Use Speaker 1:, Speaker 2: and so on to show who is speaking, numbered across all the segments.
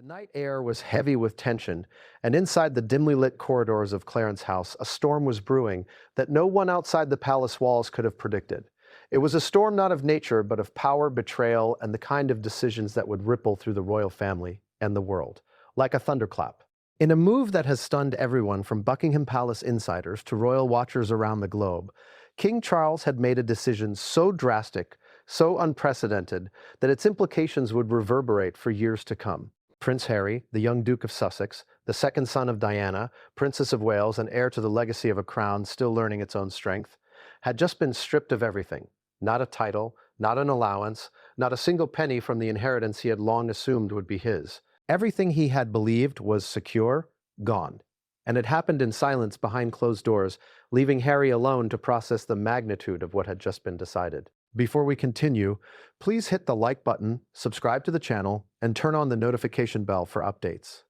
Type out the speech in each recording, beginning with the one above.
Speaker 1: The night air was heavy with tension, and inside the dimly lit corridors of Clarence House, a storm was brewing that no one outside the palace walls could have predicted. It was a storm not of nature, but of power, betrayal, and the kind of decisions that would ripple through the royal family and the world, like a thunderclap. In a move that has stunned everyone from Buckingham Palace insiders to royal watchers around the globe, King Charles had made a decision so drastic, so unprecedented, that its implications would reverberate for years to come. Prince Harry, the young Duke of Sussex, the second son of Diana, Princess of Wales and heir to the legacy of a crown still learning its own strength, had just been stripped of everything. Not a title, not an allowance, not a single penny from the inheritance he had long assumed would be his. Everything he had believed was secure, gone. And it happened in silence behind closed doors, leaving Harry alone to process the magnitude of what had just been decided. Before we continue, please hit the like button, subscribe to the channel, and turn on the notification bell for updates.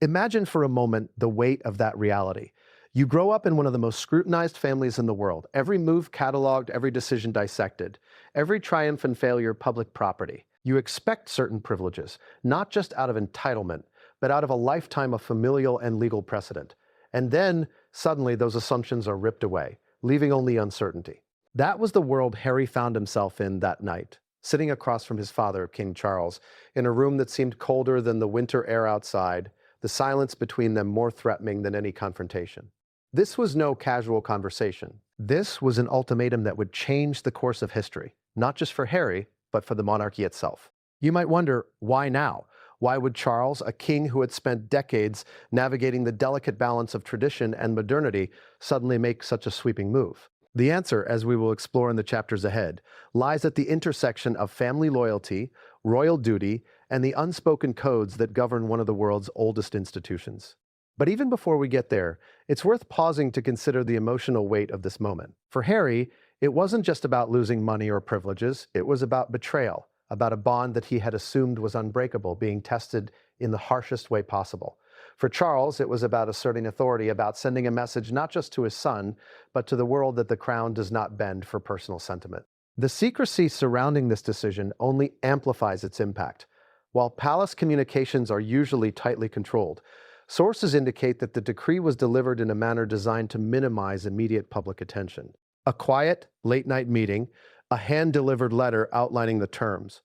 Speaker 1: Imagine for a moment the weight of that reality. You grow up in one of the most scrutinized families in the world, every move cataloged, every decision dissected, every triumph and failure public property. You expect certain privileges, not just out of entitlement, but out of a lifetime of familial and legal precedent. And then, suddenly, those assumptions are ripped away, leaving only uncertainty. That was the world Harry found himself in that night, sitting across from his father, King Charles, in a room that seemed colder than the winter air outside, the silence between them more threatening than any confrontation. This was no casual conversation. This was an ultimatum that would change the course of history, not just for Harry, but for the monarchy itself. You might wonder, why now? Why would Charles, a king who had spent decades navigating the delicate balance of tradition and modernity, suddenly make such a sweeping move? The answer, as we will explore in the chapters ahead, lies at the intersection of family loyalty, royal duty, and the unspoken codes that govern one of the world's oldest institutions. But even before we get there, it's worth pausing to consider the emotional weight of this moment. For Harry, it wasn't just about losing money or privileges, it was about betrayal, about a bond that he had assumed was unbreakable, being tested in the harshest way possible. For Charles, it was about asserting authority, about sending a message not just to his son, but to the world that the crown does not bend for personal sentiment. The secrecy surrounding this decision only amplifies its impact. While palace communications are usually tightly controlled, sources indicate that the decree was delivered in a manner designed to minimize immediate public attention. A quiet, late-night meeting, a hand-delivered letter outlining the terms.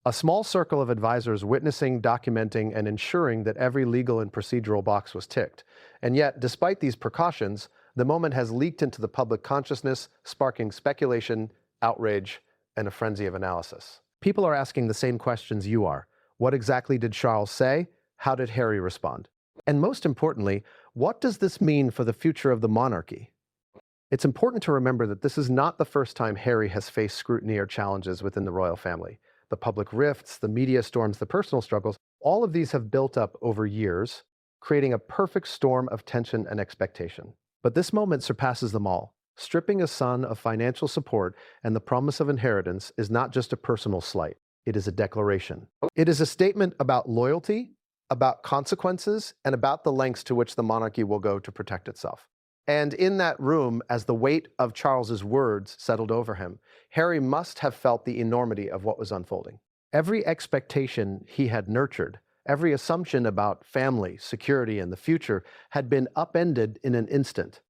Speaker 1: A small circle of advisors witnessing, documenting, and ensuring that every legal and procedural box was ticked. And yet, despite these precautions, the moment has leaked into the public consciousness, sparking speculation, outrage, and a frenzy of analysis. People are asking the same questions you are. What exactly did Charles say? How did Harry respond? And most importantly, what does this mean for the future of the monarchy? It's important to remember that this is not the first time Harry has faced scrutiny or challenges within the royal family. The public rifts, the media storms, the personal struggles, all of these have built up over years, creating a perfect storm of tension and expectation. But this moment surpasses them all. Stripping a son of financial support and the promise of inheritance is not just a personal slight. It is a declaration. It is a statement about loyalty, about consequences, and about the lengths to which the monarchy will go to protect itself. And in that room, as the weight of Charles's words settled over him, Harry must have felt the enormity of what was unfolding. Every expectation he had nurtured, every assumption about family, security, and the future had been upended in an instant.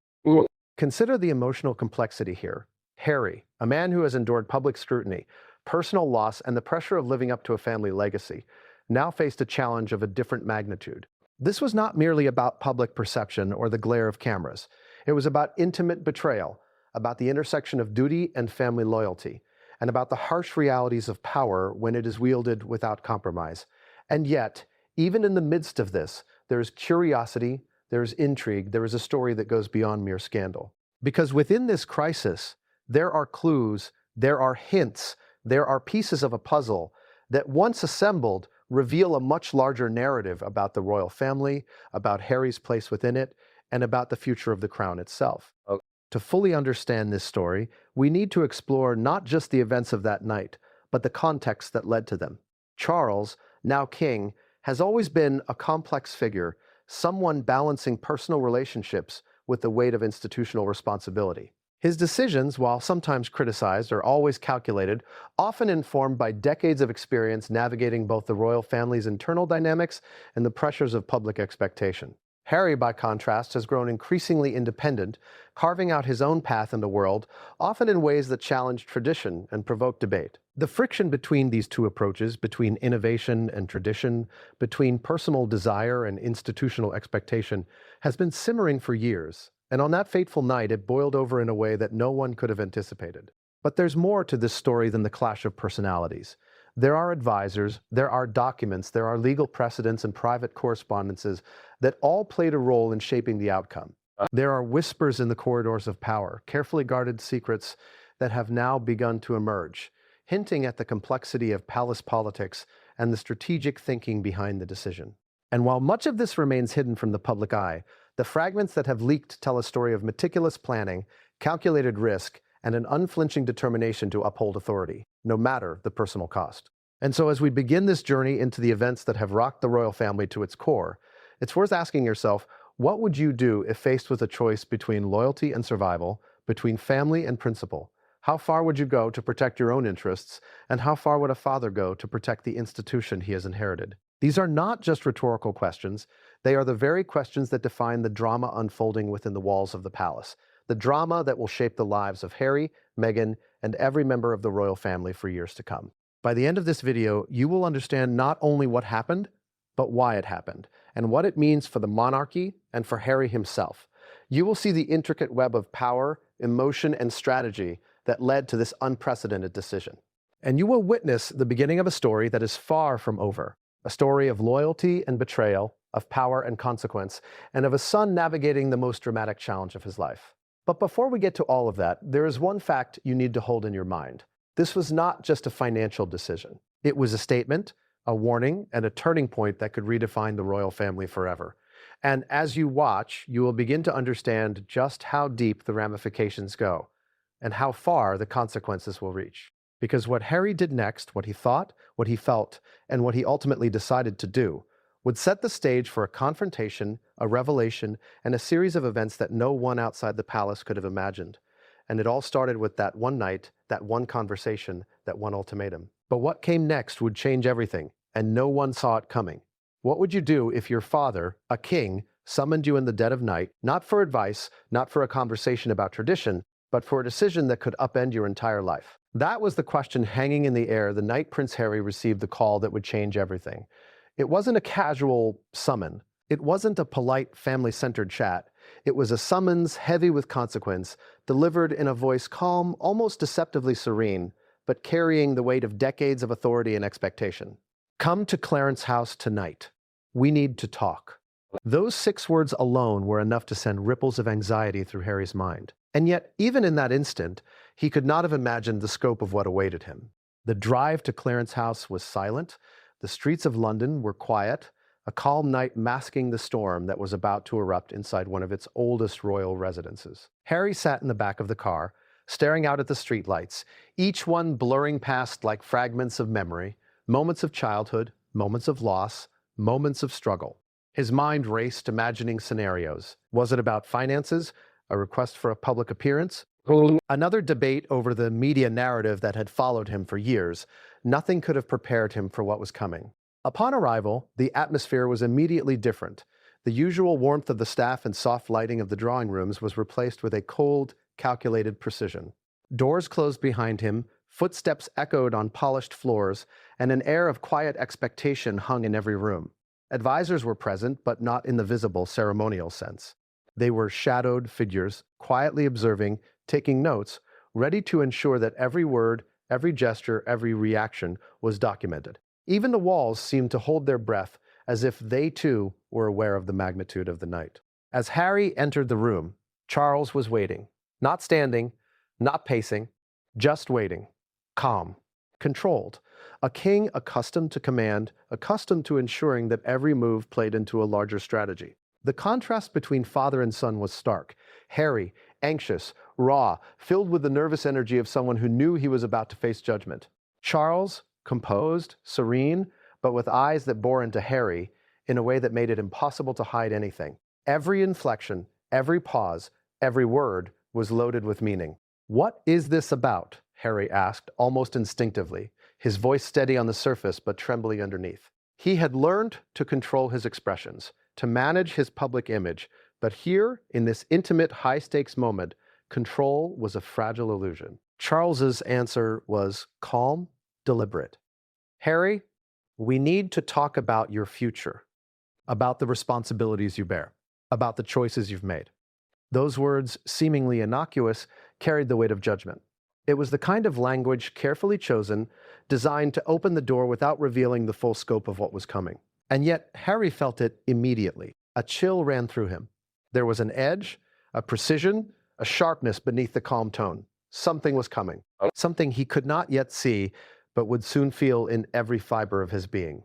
Speaker 1: Consider the emotional complexity here. Harry, a man who has endured public scrutiny, personal loss, and the pressure of living up to a family legacy, now faced a challenge of a different magnitude. This was not merely about public perception or the glare of cameras. It was about intimate betrayal, about the intersection of duty and family loyalty, and about the harsh realities of power when it is wielded without compromise. And yet, even in the midst of this, there is curiosity, there is intrigue, there is a story that goes beyond mere scandal. Because within this crisis, there are clues, there are hints, there are pieces of a puzzle that, once assembled, reveal a much larger narrative about the royal family, about Harry's place within it, and about the future of the crown itself. To fully understand this story, we need to explore not just the events of that night, but the context that led to them. Charles, now king, has always been a complex figure, someone balancing personal relationships with the weight of institutional responsibility. His decisions, while sometimes criticized, are always calculated, often informed by decades of experience navigating both the royal family's internal dynamics and the pressures of public expectation. Harry, by contrast, has grown increasingly independent, carving out his own path in the world, often in ways that challenge tradition and provoke debate. The friction between these two approaches, between innovation and tradition, between personal desire and institutional expectation, has been simmering for years, and on that fateful night it boiled over in a way that no one could have anticipated. But there's more to this story than the clash of personalities. There are advisors, there are documents, there are legal precedents and private correspondences that all played a role in shaping the outcome. There are whispers in the corridors of power, carefully guarded secrets that have now begun to emerge, hinting at the complexity of palace politics and the strategic thinking behind the decision. And while much of this remains hidden from the public eye, the fragments that have leaked tell a story of meticulous planning, calculated risk, and an unflinching determination to uphold authority, no matter the personal cost. And so as we begin this journey into the events that have rocked the royal family to its core, it's worth asking yourself, what would you do if faced with a choice between loyalty and survival, between family and principle? How far would you go to protect your own interests, and how far would a father go to protect the institution he has inherited? These are not just rhetorical questions, they are the very questions that define the drama unfolding within the walls of the palace, the drama that will shape the lives of Harry, Meghan, and every member of the royal family for years to come. By the end of this video, you will understand not only what happened, but why it happened, and what it means for the monarchy and for Harry himself. You will see the intricate web of power, emotion, and strategy that led to this unprecedented decision. And you will witness the beginning of a story that is far from over, a story of loyalty and betrayal, of power and consequence, and of a son navigating the most dramatic challenge of his life. But before we get to all of that, there is one fact you need to hold in your mind. This was not just a financial decision. It was a statement, a warning, and a turning point that could redefine the royal family forever. And as you watch, you will begin to understand just how deep the ramifications go, and how far the consequences will reach. Because what Harry did next, what he thought, what he felt, and what he ultimately decided to do, would set the stage for a confrontation, a revelation, and a series of events that no one outside the palace could have imagined. And it all started with that one night, that one conversation, that one ultimatum. But what came next would change everything, and no one saw it coming. What would you do if your father, a king, summoned you in the dead of night, not for advice, not for a conversation about tradition, but for a decision that could upend your entire life? That was the question hanging in the air the night Prince Harry received the call that would change everything. It wasn't a casual summon. It wasn't a polite, family-centered chat. It was a summons heavy with consequence, delivered in a voice calm, almost deceptively serene, but carrying the weight of decades of authority and expectation. Come to Clarence House tonight. We need to talk. Those 6 words alone were enough to send ripples of anxiety through Harry's mind. And yet, even in that instant, he could not have imagined the scope of what awaited him. The drive to Clarence House was silent. The streets of London were quiet, a calm night masking the storm that was about to erupt inside one of its oldest royal residences. Harry sat in the back of the car, staring out at the streetlights, each one blurring past like fragments of memory, moments of childhood, moments of loss, moments of struggle. His mind raced, imagining scenarios. Was it about finances, a request for a public appearance? Another debate over the media narrative that had followed him for years. Nothing could have prepared him for what was coming. Upon arrival, the atmosphere was immediately different. The usual warmth of the staff and soft lighting of the drawing rooms was replaced with a cold, calculated precision. Doors closed behind him, footsteps echoed on polished floors, and an air of quiet expectation hung in every room. Advisors were present, but not in the visible ceremonial sense. They were shadowed figures, quietly observing, taking notes, ready to ensure that every word, every gesture, every reaction was documented. Even the walls seemed to hold their breath, as if they too were aware of the magnitude of the night. As Harry entered the room, Charles was waiting. Not standing, not pacing, just waiting. Calm, controlled. A king accustomed to command, accustomed to ensuring that every move played into a larger strategy. The contrast between father and son was stark. Harry, anxious, raw, filled with the nervous energy of someone who knew he was about to face judgment. Charles, composed, serene, but with eyes that bore into Harry in a way that made it impossible to hide anything. Every inflection, every pause, every word was loaded with meaning. "What is this about?" Harry asked, almost instinctively, his voice steady on the surface but trembling underneath. He had learned to control his expressions, to manage his public image, but here, in this intimate, high-stakes moment, control was a fragile illusion. Charles's answer was calm, deliberate. "Harry, we need to talk about your future, about the responsibilities you bear, about the choices you've made." Those words, seemingly innocuous, carried the weight of judgment. It was the kind of language carefully chosen, designed to open the door without revealing the full scope of what was coming. And yet, Harry felt it immediately. A chill ran through him. There was an edge, a precision, a sharpness beneath the calm tone. Something was coming. Something he could not yet see, but would soon feel in every fiber of his being.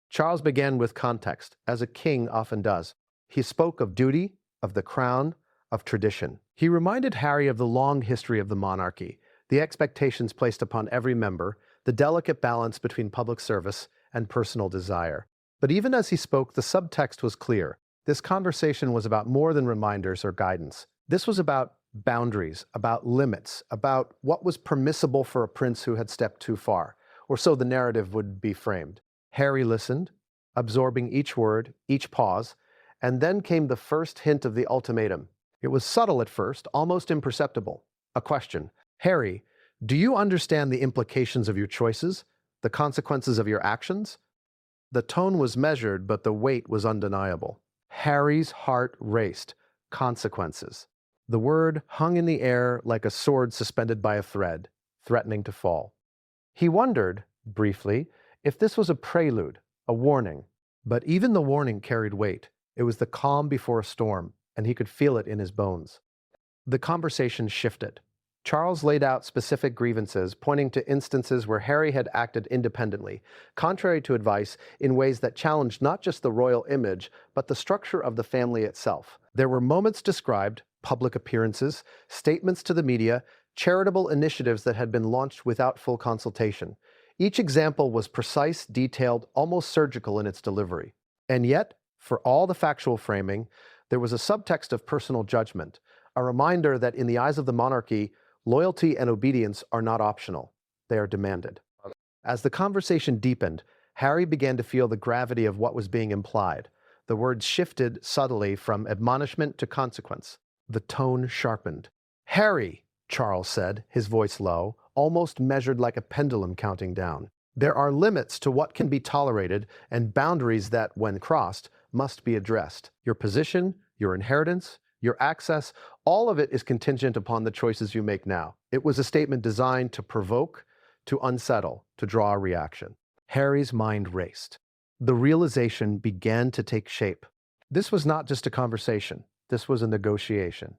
Speaker 1: Charles began with context, as a king often does. He spoke of duty, of the crown, of tradition. He reminded Harry of the long history of the monarchy, the expectations placed upon every member, the delicate balance between public service and personal desire. But even as he spoke, the subtext was clear. This conversation was about more than reminders or guidance. This was about boundaries, about limits, about what was permissible for a prince who had stepped too far, or so the narrative would be framed. Harry listened, absorbing each word, each pause, and then came the first hint of the ultimatum. It was subtle at first, almost imperceptible. A question. "Harry, do you understand the implications of your choices, the consequences of your actions?" The tone was measured, but the weight was undeniable. Harry's heart raced. Consequences. The word hung in the air like a sword suspended by a thread, threatening to fall. He wondered, briefly, if this was a prelude, a warning. But even the warning carried weight. It was the calm before a storm, and he could feel it in his bones. The conversation shifted. Charles laid out specific grievances, pointing to instances where Harry had acted independently, contrary to advice, in ways that challenged not just the royal image, but the structure of the family itself. There were moments described, public appearances, statements to the media, charitable initiatives that had been launched without full consultation. Each example was precise, detailed, almost surgical in its delivery. And yet, for all the factual framing, there was a subtext of personal judgment, a reminder that in the eyes of the monarchy, loyalty and obedience are not optional. They are demanded. As the conversation deepened, Harry began to feel the gravity of what was being implied. The words shifted subtly from admonishment to consequence. The tone sharpened. "Harry," Charles said, his voice low, almost measured like a pendulum counting down. "There are limits to what can be tolerated and boundaries that, when crossed, must be addressed. Your position, your inheritance, your access, all of it is contingent upon the choices you make now." It was a statement designed to provoke, to unsettle, to draw a reaction. Harry's mind raced. The realization began to take shape. This was not just a conversation. This was a negotiation.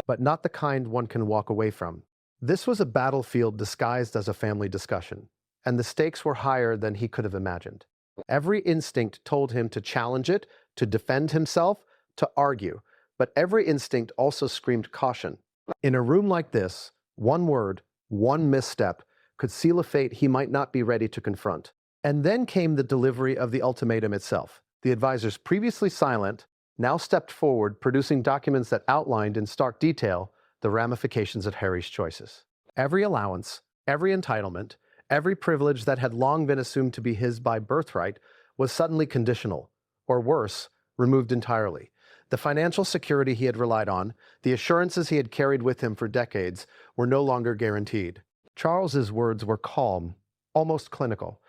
Speaker 1: But not the kind one can walk away from. This was a battlefield disguised as a family discussion, and the stakes were higher than he could have imagined. Every instinct told him to challenge it, to defend himself, to argue, but every instinct also screamed caution. In a room like this, one word, one misstep, could seal a fate he might not be ready to confront. And then came the delivery of the ultimatum itself. The advisors, previously silent, now stepped forward, producing documents that outlined in stark detail the ramifications of Harry's choices. Every allowance, every entitlement, every privilege that had long been assumed to be his by birthright was suddenly conditional, or worse, removed entirely. The financial security he had relied on, the assurances he had carried with him for decades, were no longer guaranteed. Charles's words were calm, almost clinical.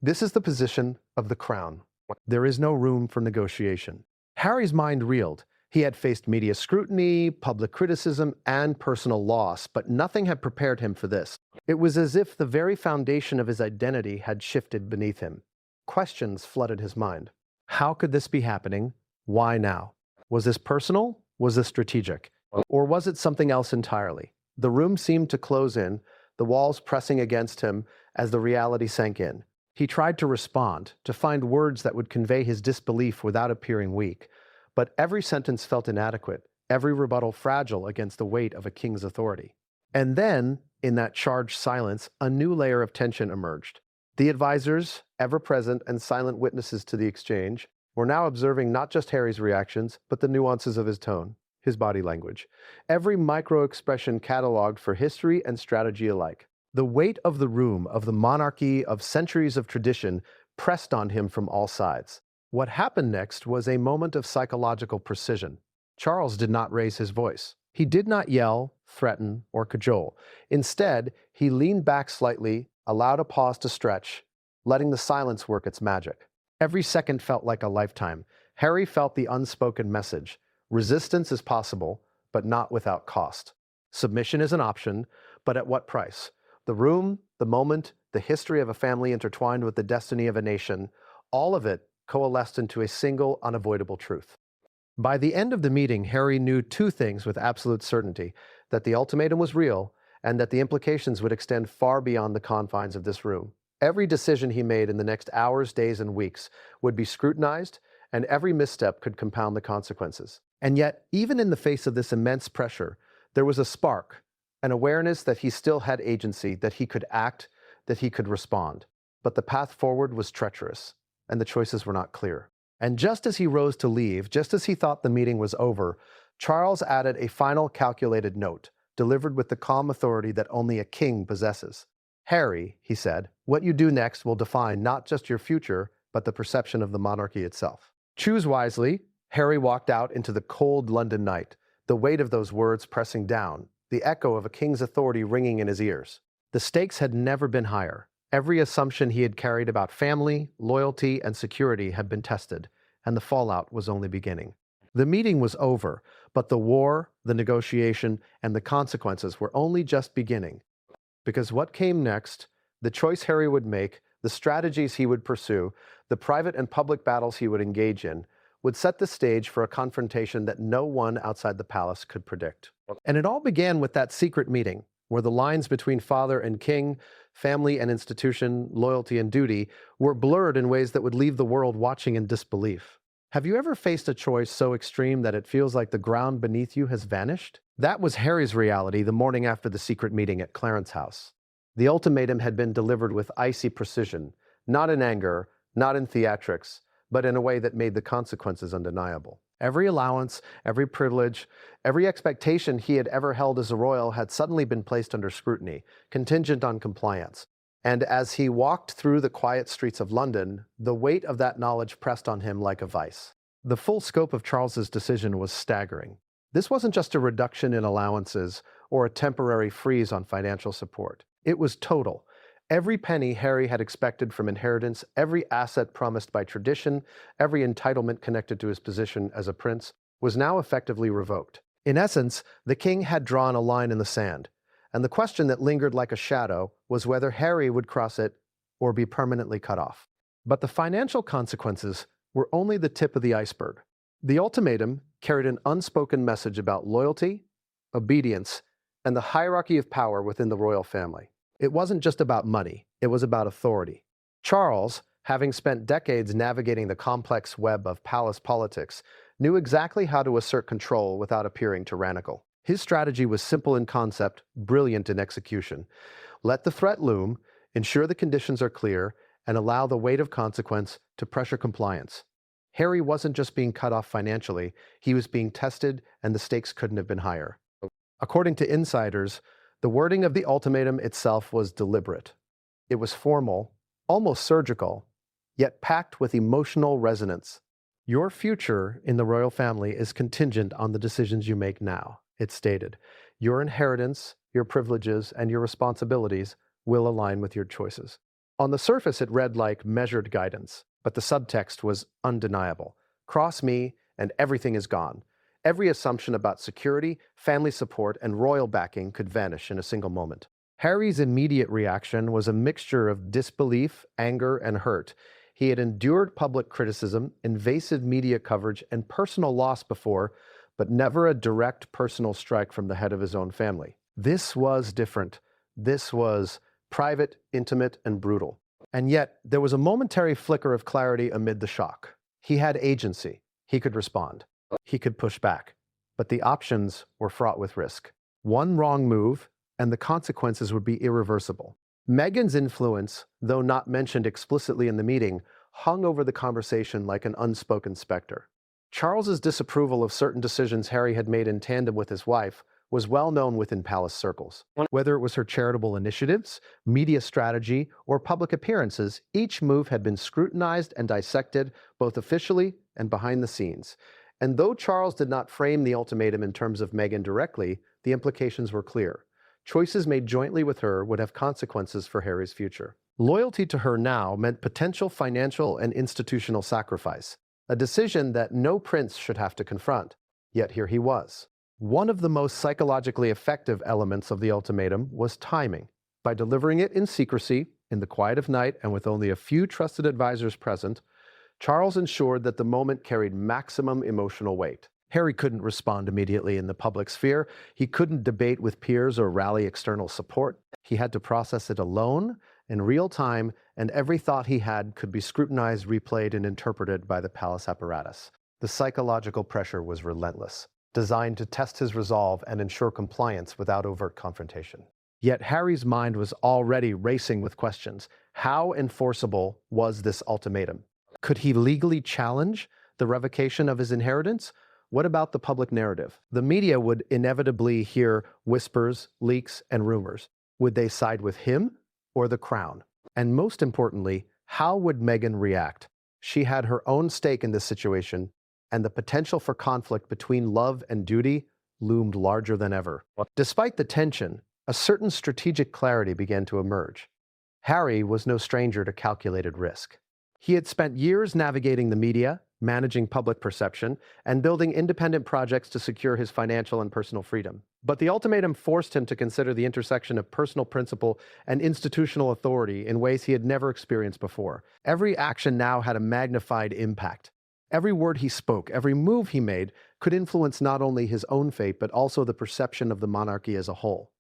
Speaker 1: "This is the position of the crown. There is no room for negotiation." Harry's mind reeled. He had faced media scrutiny, public criticism, and personal loss, but nothing had prepared him for this. It was as if the very foundation of his identity had shifted beneath him. Questions flooded his mind. How could this be happening? Why now? Was this personal? Was this strategic? Or was it something else entirely? The room seemed to close in, the walls pressing against him as the reality sank in. He tried to respond, to find words that would convey his disbelief without appearing weak. But every sentence felt inadequate, every rebuttal fragile against the weight of a king's authority. And then, in that charged silence, a new layer of tension emerged. The advisors, ever present and silent witnesses to the exchange, were now observing not just Harry's reactions, but the nuances of his tone. his body language, every micro-expression cataloged for history and strategy alike. The weight of the room, of the monarchy, of centuries of tradition, pressed on him from all sides. What happened next was a moment of psychological precision. Charles did not raise his voice. He did not yell, threaten, or cajole. Instead, he leaned back slightly, allowed a pause to stretch, letting the silence work its magic. Every second felt like a lifetime. Harry felt the unspoken message. Resistance is possible, but not without cost. Submission is an option, but at what price? The room, the moment, the history of a family intertwined with the destiny of a nation, all of it coalesced into a single, unavoidable truth. By the end of the meeting, Harry knew two things with absolute certainty: that the ultimatum was real, and that the implications would extend far beyond the confines of this room. Every decision he made in the next hours, days, and weeks would be scrutinized, and every misstep could compound the consequences. And yet, even in the face of this immense pressure, there was a spark, an awareness that he still had agency, that he could act, that he could respond. But the path forward was treacherous, and the choices were not clear. And just as he rose to leave, just as he thought the meeting was over, Charles added a final calculated note, delivered with the calm authority that only a king possesses. "Harry," he said, "what you do next will define not just your future, but the perception of the monarchy itself. Choose wisely." Harry walked out into the cold London night, the weight of those words pressing down, the echo of a king's authority ringing in his ears. The stakes had never been higher. Every assumption he had carried about family, loyalty, and security had been tested, and the fallout was only beginning. The meeting was over, but the war, the negotiation, and the consequences were only just beginning. Because what came next, the choice Harry would make, the strategies he would pursue, the private and public battles he would engage in, would set the stage for a confrontation that no one outside the palace could predict. And it all began with that secret meeting, where the lines between father and king, family and institution, loyalty and duty, were blurred in ways that would leave the world watching in disbelief. Have you ever faced a choice so extreme that it feels like the ground beneath you has vanished? That was Harry's reality the morning after the secret meeting at Clarence House. The ultimatum had been delivered with icy precision, not in anger, not in theatrics, but in a way that made the consequences undeniable. Every allowance, every privilege, every expectation he had ever held as a royal had suddenly been placed under scrutiny, contingent on compliance. And as he walked through the quiet streets of London, the weight of that knowledge pressed on him like a vice. The full scope of Charles's decision was staggering. This wasn't just a reduction in allowances or a temporary freeze on financial support. It was total. Every penny Harry had expected from inheritance, every asset promised by tradition, every entitlement connected to his position as a prince, was now effectively revoked. In essence, the king had drawn a line in the sand, and the question that lingered like a shadow was whether Harry would cross it or be permanently cut off. But the financial consequences were only the tip of the iceberg. The ultimatum carried an unspoken message about loyalty, obedience, and the hierarchy of power within the royal family. It wasn't just about money, it was about authority. Charles, having spent decades navigating the complex web of palace politics, knew exactly how to assert control without appearing tyrannical. His strategy was simple in concept, brilliant in execution. Let the threat loom, ensure the conditions are clear, and allow the weight of consequence to pressure compliance. Harry wasn't just being cut off financially, he was being tested, and the stakes couldn't have been higher. According to insiders, the wording of the ultimatum itself was deliberate. It was formal, almost surgical, yet packed with emotional resonance. "Your future in the royal family is contingent on the decisions you make now," it stated. "Your inheritance, your privileges, and your responsibilities will align with your choices." On the surface, it read like measured guidance, but the subtext was undeniable. Cross me, and everything is gone. Every assumption about security, family support, and royal backing could vanish in a single moment. Harry's immediate reaction was a mixture of disbelief, anger, and hurt. He had endured public criticism, invasive media coverage, and personal loss before, but never a direct personal strike from the head of his own family. This was different. This was private, intimate, and brutal. And yet, there was a momentary flicker of clarity amid the shock. He had agency. He could respond. He could push back. But the options were fraught with risk. One wrong move, and the consequences would be irreversible. Meghan's influence, though not mentioned explicitly in the meeting, hung over the conversation like an unspoken specter. Charles's disapproval of certain decisions Harry had made in tandem with his wife was well known within palace circles. Whether it was her charitable initiatives, media strategy, or public appearances, each move had been scrutinized and dissected, both officially and behind the scenes. And though Charles did not frame the ultimatum in terms of Meghan directly, the implications were clear. Choices made jointly with her would have consequences for Harry's future. Loyalty to her now meant potential financial and institutional sacrifice, a decision that no prince should have to confront. Yet here he was. One of the most psychologically effective elements of the ultimatum was timing. By delivering it in secrecy, in the quiet of night, and with only a few trusted advisors present, Charles ensured that the moment carried maximum emotional weight. Harry couldn't respond immediately in the public sphere. He couldn't debate with peers or rally external support. He had to process it alone, in real time, and every thought he had could be scrutinized, replayed, and interpreted by the palace apparatus. The psychological pressure was relentless, designed to test his resolve and ensure compliance without overt confrontation. Yet Harry's mind was already racing with questions. How enforceable was this ultimatum? Could he legally challenge the revocation of his inheritance? What about the public narrative? The media would inevitably hear whispers, leaks, and rumors. Would they side with him or the crown? And most importantly, how would Meghan react? She had her own stake in this situation, and the potential for conflict between love and duty loomed larger than ever. Despite the tension, a certain strategic clarity began to emerge. Harry was no stranger to calculated risk. He had spent years navigating the media, managing public perception, and building independent projects to secure his financial and personal freedom. But the ultimatum forced him to consider the intersection of personal principle and institutional authority in ways he had never experienced before. Every action now had a magnified impact. Every word he spoke, every move he made, could influence not only his own fate, but also the perception of the monarchy as a whole.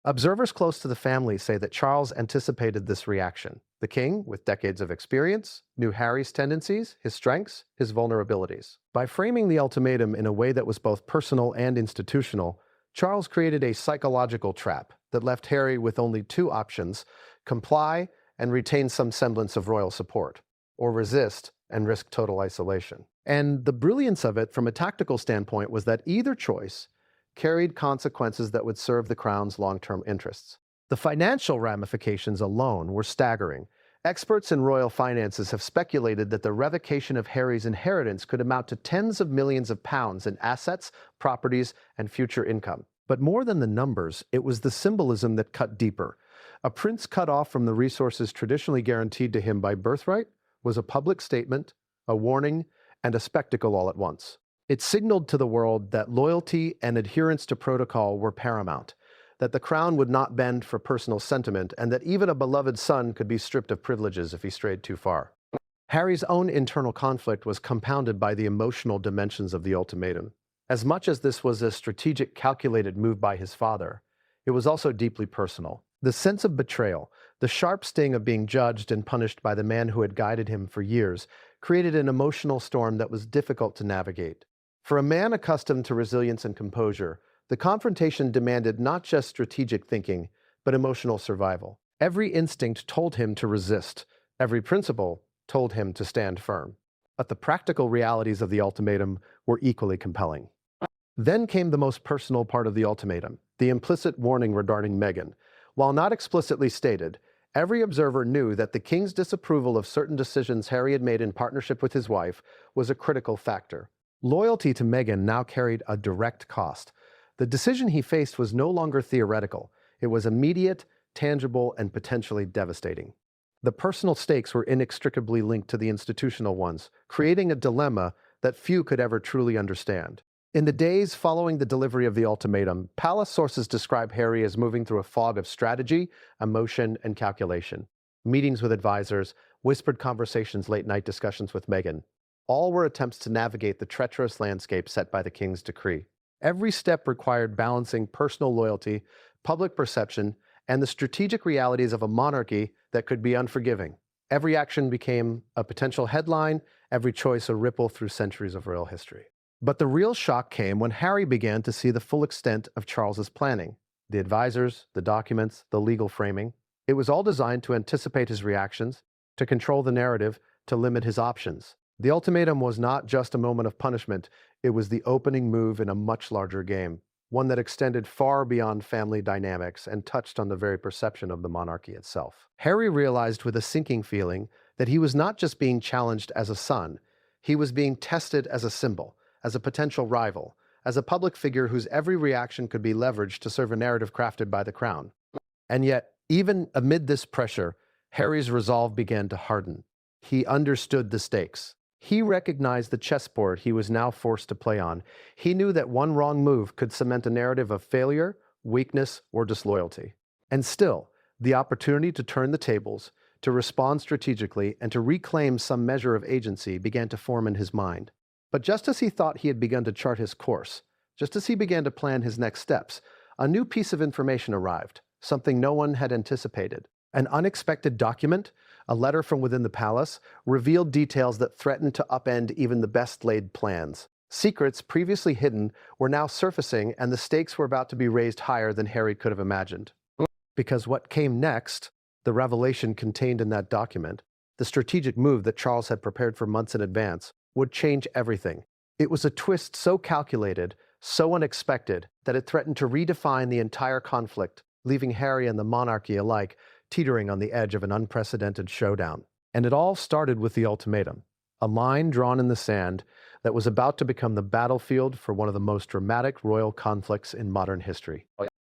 Speaker 1: Observers close to the family say that Charles anticipated this reaction. The king, with decades of experience, knew Harry's tendencies, his strengths, his vulnerabilities. By framing the ultimatum in a way that was both personal and institutional, Charles created a psychological trap that left Harry with only two options: comply and retain some semblance of royal support, or resist and risk total isolation. And the brilliance of it from a tactical standpoint was that either choice carried consequences that would serve the crown's long-term interests. The financial ramifications alone were staggering. Experts in royal finances have speculated that the revocation of Harry's inheritance could amount to tens of millions of pounds in assets, properties, and future income. But more than the numbers, it was the symbolism that cut deeper. A prince cut off from the resources traditionally guaranteed to him by birthright was a public statement, a warning, and a spectacle all at once. It signaled to the world that loyalty and adherence to protocol were paramount, that the crown would not bend for personal sentiment, and that even a beloved son could be stripped of privileges if he strayed too far. Harry's own internal conflict was compounded by the emotional dimensions of the ultimatum. As much as this was a strategic, calculated move by his father, it was also deeply personal. The sense of betrayal, the sharp sting of being judged and punished by the man who had guided him for years, created an emotional storm that was difficult to navigate. For a man accustomed to resilience and composure, the confrontation demanded not just strategic thinking, but emotional survival. Every instinct told him to resist. Every principle told him to stand firm. But the practical realities of the ultimatum were equally compelling. Then came the most personal part of the ultimatum, the implicit warning regarding Meghan. While not explicitly stated, every observer knew that the king's disapproval of certain decisions Harry had made in partnership with his wife was a critical factor. Loyalty to Meghan now carried a direct cost. The decision he faced was no longer theoretical. It was immediate, tangible, and potentially devastating. The personal stakes were inextricably linked to the institutional ones, creating a dilemma that few could ever truly understand. In the days following the delivery of the ultimatum, palace sources describe Harry as moving through a fog of strategy, emotion, and calculation. Meetings with advisors, whispered conversations, late-night discussions with Meghan. All were attempts to navigate the treacherous landscape set by the king's decree. Every step required balancing personal loyalty, public perception, and the strategic realities of a monarchy that could be unforgiving. Every action became a potential headline, every choice a ripple through centuries of royal history. But the real shock came when Harry began to see the full extent of Charles's planning. The advisors, the documents, the legal framing. It was all designed to anticipate his reactions, to control the narrative, to limit his options. The ultimatum was not just a moment of punishment, it was the opening move in a much larger game, one that extended far beyond family dynamics and touched on the very perception of the monarchy itself. Harry realized with a sinking feeling that he was not just being challenged as a son, he was being tested as a symbol, as a potential rival, as a public figure whose every reaction could be leveraged to serve a narrative crafted by the crown. And yet, even amid this pressure, Harry's resolve began to harden. He understood the stakes. He recognized the chessboard he was now forced to play on. He knew that one wrong move could cement a narrative of failure, weakness, or disloyalty. And still, the opportunity to turn the tables, to respond strategically, and to reclaim some measure of agency began to form in his mind. But just as he thought he had begun to chart his course, just as he began to plan his next steps, a new piece of information arrived, something no one had anticipated. An unexpected document, a letter from within the palace, revealed details that threatened to upend even the best-laid plans. Secrets previously hidden were now surfacing, and the stakes were about to be raised higher than Harry could have imagined. Because what came next, the revelation contained in that document, the strategic move that Charles had prepared for months in advance, would change everything. It was a twist so calculated, so unexpected, that it threatened to redefine the entire conflict, leaving Harry and the monarchy alike teetering on the edge of an unprecedented showdown. And it all started with the ultimatum, a line drawn in the sand that was about to become the battlefield for one of the most dramatic royal conflicts in modern history.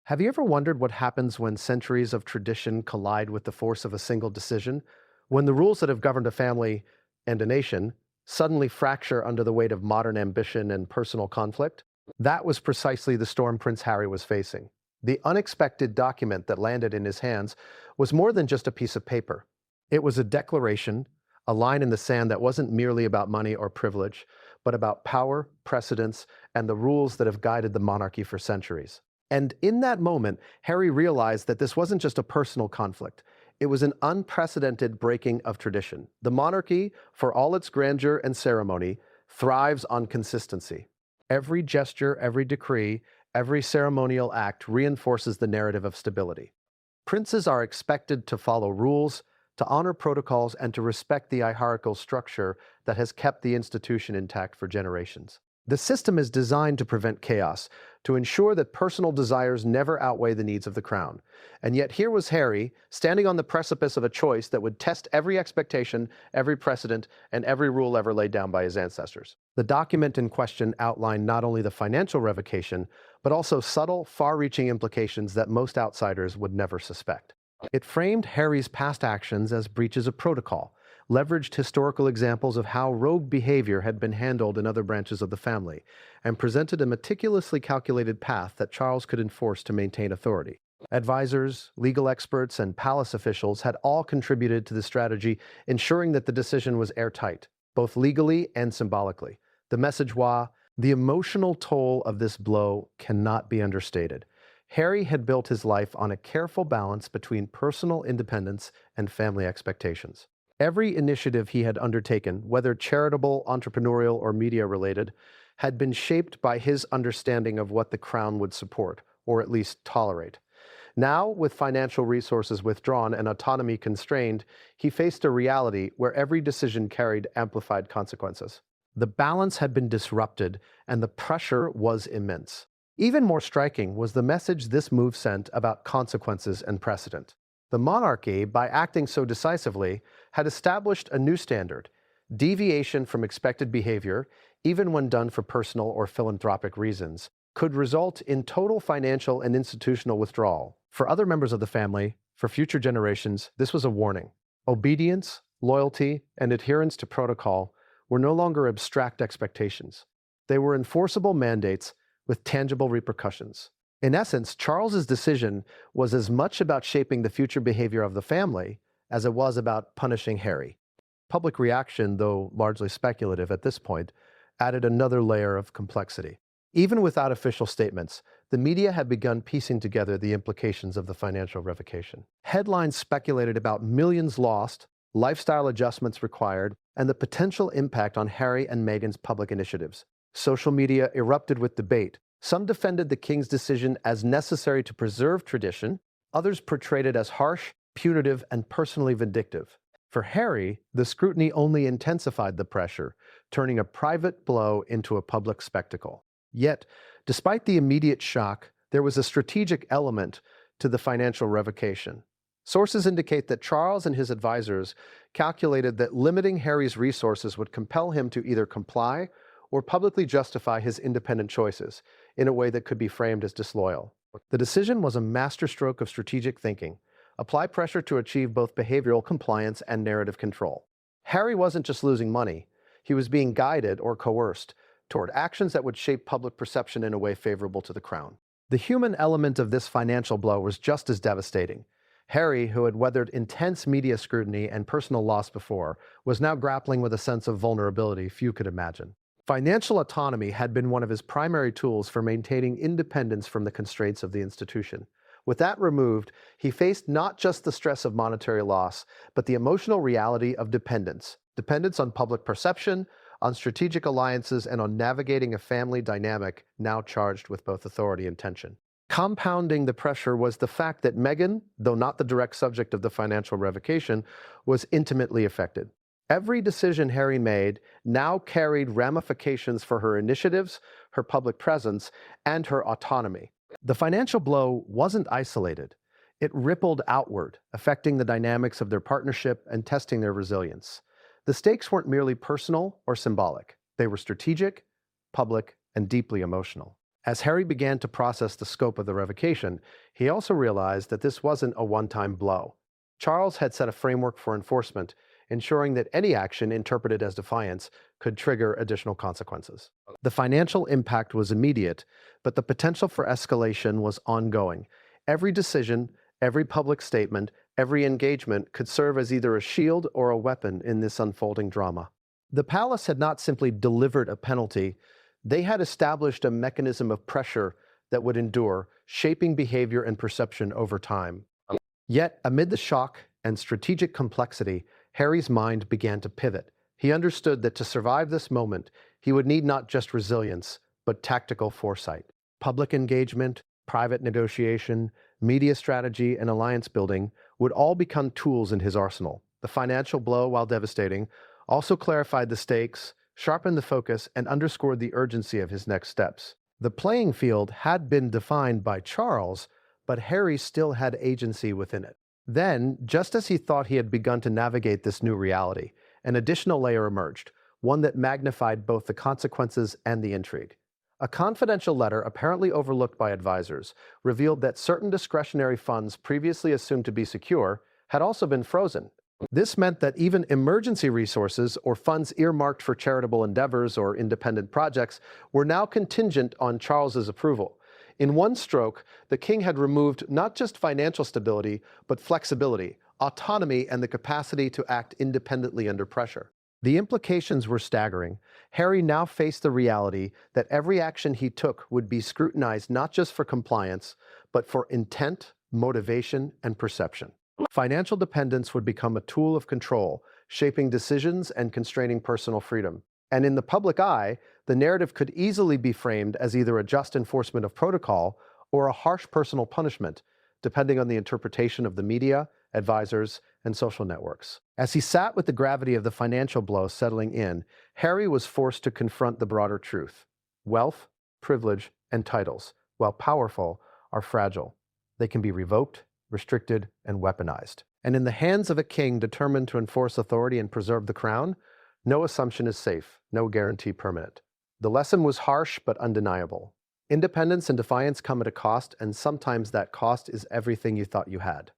Speaker 1: Have you ever wondered what happens when centuries of tradition collide with the force of a single decision? When the rules that have governed a family and a nation suddenly fracture under the weight of modern ambition and personal conflict? That was precisely the storm Prince Harry was facing. The unexpected document that landed in his hands was more than just a piece of paper. It was a declaration, a line in the sand that wasn't merely about money or privilege, but about power, precedence, and the rules that have guided the monarchy for centuries. And in that moment, Harry realized that this wasn't just a personal conflict. It was an unprecedented breaking of tradition. The monarchy, for all its grandeur and ceremony, thrives on consistency. Every gesture, every decree, every ceremonial act reinforces the narrative of stability. Princes are expected to follow rules, to honor protocols, and to respect the hierarchical structure that has kept the institution intact for generations. The system is designed to prevent chaos, to ensure that personal desires never outweigh the needs of the crown. And yet here was Harry, standing on the precipice of a choice that would test every expectation, every precedent, and every rule ever laid down by his ancestors. The document in question outlined not only the financial revocation, but also subtle, far-reaching implications that most outsiders would never suspect. It framed Harry's past actions as breaches of protocol, leveraged historical examples of how rogue behavior had been handled in other branches of the family, and presented a meticulously calculated path that Charles could enforce to maintain authority. Advisors, legal experts, and palace officials had all contributed to the strategy, ensuring that the decision was airtight, both legally and symbolically. The message was, the emotional toll of this blow cannot be understated. Harry had built his life on a careful balance between personal independence and family expectations. Every initiative he had undertaken, whether charitable, entrepreneurial, or media-related, had been shaped by his understanding of what the crown would support, or at least tolerate. Now, with financial resources withdrawn and autonomy constrained, he faced a reality where every decision carried amplified consequences. The balance had been disrupted, and the pressure was immense. Even more striking was the message this move sent about consequences and precedent. The monarchy, by acting so decisively, had established a new standard. Deviation from expected behavior, even when done for personal or philanthropic reasons, could result in total financial and institutional withdrawal. For other members of the family, for future generations, this was a warning. Obedience, loyalty, and adherence to protocol were no longer abstract expectations. They were enforceable mandates with tangible repercussions. In essence, Charles's decision was as much about shaping the future behavior of the family as it was about punishing Harry. Public reaction, though largely speculative at this point, added another layer of complexity. Even without official statements, the media had begun piecing together the implications of the financial revocation. Headlines speculated about millions lost, lifestyle adjustments required, and the potential impact on Harry and Meghan's public initiatives. Social media erupted with debate. Some defended the king's decision as necessary to preserve tradition. Others portrayed it as harsh, punitive, and personally vindictive. For Harry, the scrutiny only intensified the pressure, turning a private blow into a public spectacle. Yet, despite the immediate shock, there was a strategic element to the financial revocation. Sources indicate that Charles and his advisors calculated that limiting Harry's resources would compel him to either comply or publicly justify his independent choices in a way that could be framed as disloyal. The decision was a masterstroke of strategic thinking. Apply pressure to achieve both behavioral compliance and narrative control. Harry wasn't just losing money, he was being guided or coerced toward actions that would shape public perception in a way favorable to the crown. The human element of this financial blow was just as devastating. Harry, who had weathered intense media scrutiny and personal loss before, was now grappling with a sense of vulnerability few could imagine. Financial autonomy had been one of his primary tools for maintaining independence from the constraints of the institution. With that removed, he faced not just the stress of monetary loss, but the emotional reality of dependence. Dependence on public perception, on strategic alliances, and on navigating a family dynamic now charged with both authority and tension. Compounding the pressure was the fact that Meghan, though not the direct subject of the financial revocation, was intimately affected. Every decision Harry made now carried ramifications for her initiatives, her public presence, and her autonomy. The financial blow wasn't isolated. It rippled outward, affecting the dynamics of their partnership and testing their resilience. The stakes weren't merely personal or symbolic. They were strategic, public, and deeply emotional. As Harry began to process the scope of the revocation, he also realized that this wasn't a one-time blow. Charles had set a framework for enforcement, ensuring that any action interpreted as defiance could trigger additional consequences. The financial impact was immediate, but the potential for escalation was ongoing. Every decision, every public statement, every engagement could serve as either a shield or a weapon in this unfolding drama. The palace had not simply delivered a penalty, they had established a mechanism of pressure that would endure, shaping behavior and perception over time. Yet, amid the shock and strategic complexity, Harry's mind began to pivot. He understood that to survive this moment, he would need not just resilience, but tactical foresight. Public engagement, private negotiation, media strategy, and alliance building would all become tools in his arsenal. The financial blow, while devastating, also clarified the stakes, sharpened the focus, and underscored the urgency of his next steps. The playing field had been defined by Charles, but Harry still had agency within it. Then, just as he thought he had begun to navigate this new reality, an additional layer emerged, one that magnified both the consequences and the intrigue. A confidential letter, apparently overlooked by advisors, revealed that certain discretionary funds previously assumed to be secure had also been frozen. This meant that even emergency resources or funds earmarked for charitable endeavors or independent projects were now contingent on Charles's approval. In one stroke, the king had removed not just financial stability, but flexibility, autonomy, and the capacity to act independently under pressure. The implications were staggering. Harry now faced the reality that every action he took would be scrutinized not just for compliance, but for intent, motivation, and perception. Financial dependence would become a tool of control, shaping decisions and constraining personal freedom. And in the public eye, the narrative could easily be framed as either a just enforcement of protocol or a harsh personal punishment, depending on the interpretation of the media, advisors, and social networks. As he sat with the gravity of the financial blow settling in, Harry was forced to confront the broader truth. Wealth, privilege, and titles, while powerful, are fragile. They can be revoked, restricted, and weaponized. And in the hands of a king determined to enforce authority and preserve the crown, no assumption is safe, no guarantee permanent. The lesson was harsh but undeniable. Independence and defiance come at a cost, and sometimes that cost is everything you thought you had.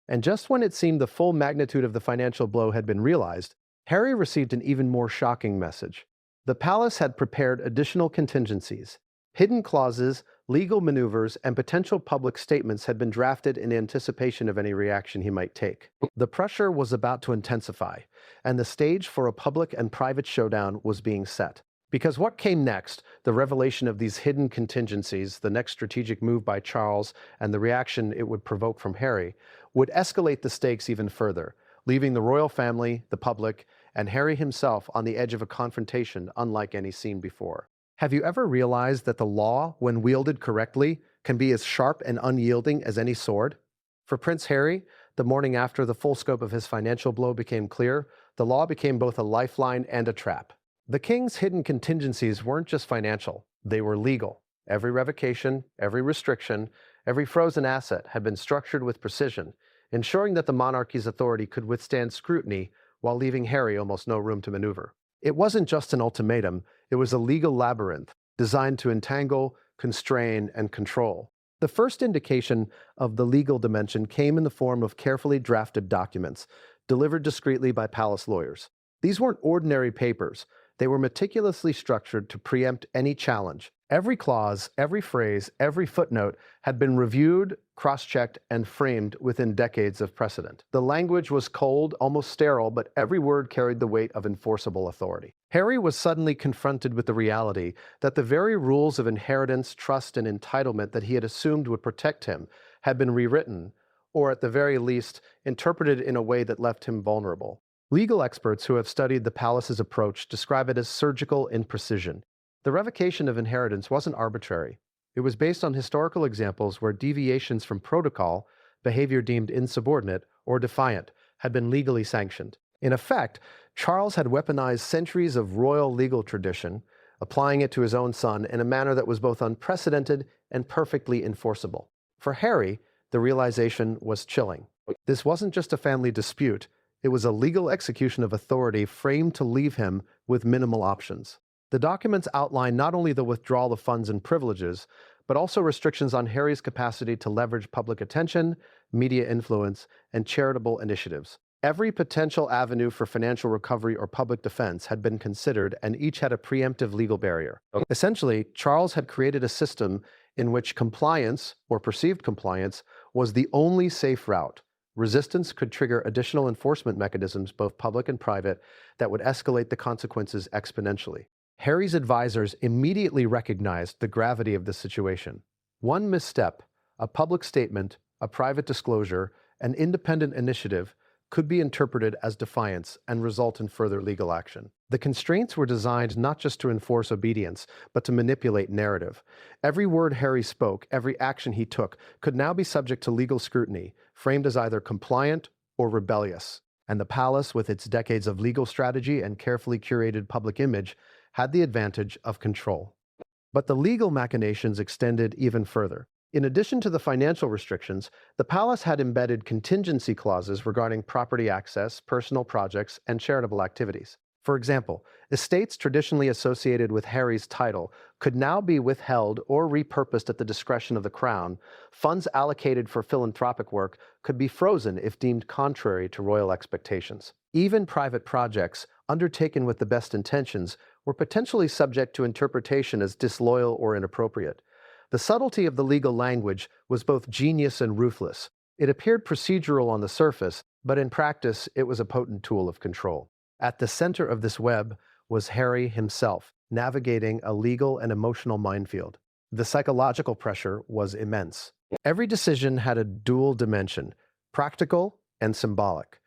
Speaker 1: And just when it seemed the full magnitude of the financial blow had been realized, Harry received an even more shocking message. The palace had prepared additional contingencies. Hidden clauses, legal maneuvers, and potential public statements had been drafted in anticipation of any reaction he might take. The pressure was about to intensify, and the stage for a public and private showdown was being set. Because what came next, the revelation of these hidden contingencies, the next strategic move by Charles, and the reaction it would provoke from Harry, would escalate the stakes even further, leaving the royal family, the public, and Harry himself on the edge of a confrontation unlike any seen before. Have you ever realized that the law, when wielded correctly, can be as sharp and unyielding as any sword? For Prince Harry, The morning after the full scope of his financial blow became clear, the law became both a lifeline and a trap. The king's hidden contingencies weren't just financial, they were legal. Every revocation, every restriction, every frozen asset had been structured with precision, ensuring that the monarchy's authority could withstand scrutiny while leaving Harry almost no room to maneuver. It wasn't just an ultimatum, it was a legal labyrinth designed to entangle, constrain, and control. The first indication of the legal dimension came in the form of carefully drafted documents, delivered discreetly by palace lawyers. These weren't ordinary papers. They were meticulously structured to preempt any challenge. Every clause, every phrase, every footnote had been reviewed, cross-checked, and framed within decades of precedent. The language was cold, almost sterile, but every word carried the weight of enforceable authority. Harry was suddenly confronted with the reality that the very rules of inheritance, trust, and entitlement that he had assumed would protect him had been rewritten, or at the very least, interpreted in a way that left him vulnerable. Legal experts who have studied the palace's approach describe it as surgical imprecision. The revocation of inheritance wasn't arbitrary. It was based on historical examples where deviations from protocol, behavior deemed insubordinate or defiant, had been legally sanctioned. In effect, Charles had weaponized centuries of royal legal tradition, applying it to his own son in a manner that was both unprecedented and perfectly enforceable. For Harry, the realization was chilling. This wasn't just a family dispute, it was a legal execution of authority framed to leave him with minimal options. The documents outline not only the withdrawal of funds and privileges, but also restrictions on Harry's capacity to leverage public attention, media influence, and charitable initiatives. Every potential avenue for financial recovery or public defense had been considered, and each had a preemptive legal barrier. Essentially, Charles had created a system in which compliance, or perceived compliance, was the only safe route. Resistance could trigger additional enforcement mechanisms, both public and private, that would escalate the consequences exponentially. Harry's advisors immediately recognized the gravity of the situation. One misstep, a public statement, a private disclosure, an independent initiative, could be interpreted as defiance and result in further legal action. The constraints were designed not just to enforce obedience, but to manipulate narrative. Every word Harry spoke, every action he took, could now be subject to legal scrutiny, framed as either compliant or rebellious. And the palace, with its decades of legal strategy and carefully curated public image, had the advantage of control. But the legal machinations extended even further. In addition to the financial restrictions, the palace had embedded contingency clauses regarding property access, personal projects, and charitable activities. For example, estates traditionally associated with Harry's title could now be withheld or repurposed at the discretion of the crown. Funds allocated for philanthropic work could be frozen if deemed contrary to royal expectations. Even private projects, undertaken with the best intentions, were potentially subject to interpretation as disloyal or inappropriate. The subtlety of the legal language was both genius and ruthless. It appeared procedural on the surface, but in practice, it was a potent tool of control. At the center of this web was Harry himself, navigating a legal and emotional minefield. The psychological pressure was immense. Every decision had a dual dimension, practical and symbolic.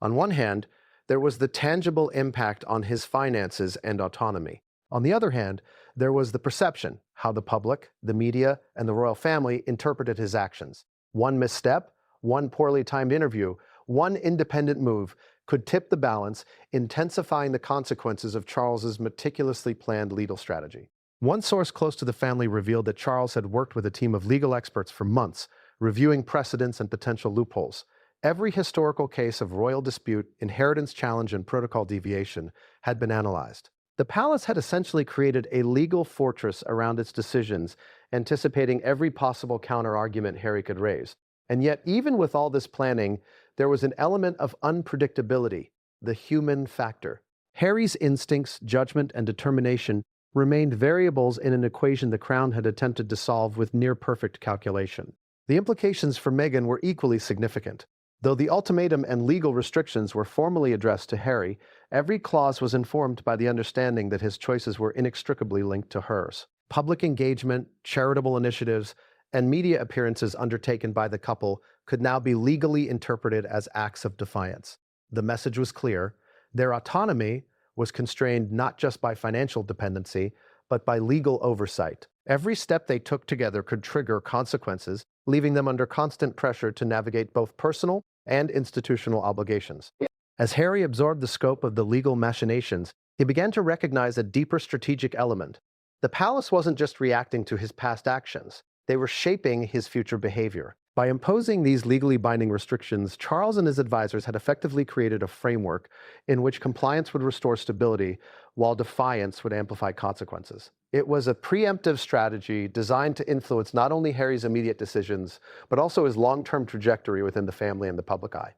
Speaker 1: On one hand, there was the tangible impact on his finances and autonomy. On the other hand, there was the perception, how the public, the media, and the royal family interpreted his actions. One misstep, one poorly timed interview, one independent move could tip the balance, intensifying the consequences of Charles's meticulously planned legal strategy. One source close to the family revealed that Charles had worked with a team of legal experts for months, reviewing precedents and potential loopholes. Every historical case of royal dispute, inheritance challenge, and protocol deviation had been analyzed. The palace had essentially created a legal fortress around its decisions, anticipating every possible counter-argument Harry could raise. And yet, even with all this planning, there was an element of unpredictability, the human factor. Harry's instincts, judgment, and determination remained variables in an equation the crown had attempted to solve with near-perfect calculation. The implications for Meghan were equally significant. Though the ultimatum and legal restrictions were formally addressed to Harry, every clause was informed by the understanding that his choices were inextricably linked to hers. Public engagement, charitable initiatives, and media appearances undertaken by the couple could now be legally interpreted as acts of defiance. The message was clear. Their autonomy was constrained not just by financial dependency, but by legal oversight. Every step they took together could trigger consequences, leaving them under constant pressure to navigate both personal and institutional obligations. As Harry absorbed the scope of the legal machinations, he began to recognize a deeper strategic element. The palace wasn't just reacting to his past actions, they were shaping his future behavior. By imposing these legally binding restrictions, Charles and his advisors had effectively created a framework in which compliance would restore stability, while defiance would amplify consequences. It was a preemptive strategy designed to influence not only Harry's immediate decisions, but also his long-term trajectory within the family and the public eye.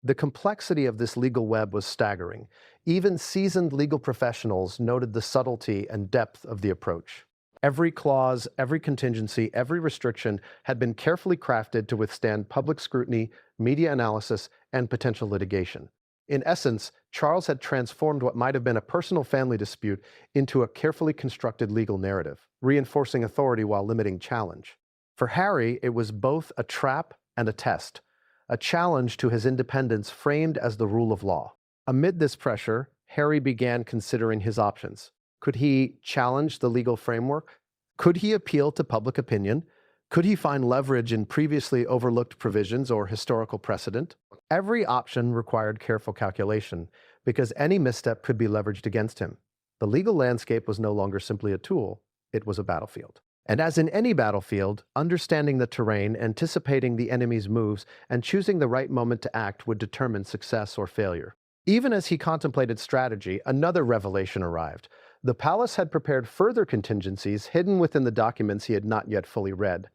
Speaker 1: The complexity of this legal web was staggering. Even seasoned legal professionals noted the subtlety and depth of the approach. Every clause, every contingency, every restriction had been carefully crafted to withstand public scrutiny, media analysis, and potential litigation. In essence, Charles had transformed what might have been a personal family dispute into a carefully constructed legal narrative, reinforcing authority while limiting challenge. For Harry, it was both a trap and a test, a challenge to his independence framed as the rule of law. Amid this pressure, Harry began considering his options. Could he challenge the legal framework? Could he appeal to public opinion? Could he find leverage in previously overlooked provisions or historical precedent? Every option required careful calculation, because any misstep could be leveraged against him. The legal landscape was no longer simply a tool, it was a battlefield. And as in any battlefield, understanding the terrain, anticipating the enemy's moves, and choosing the right moment to act would determine success or failure. Even as he contemplated strategy, another revelation arrived. The palace had prepared further contingencies hidden within the documents he had not yet fully read.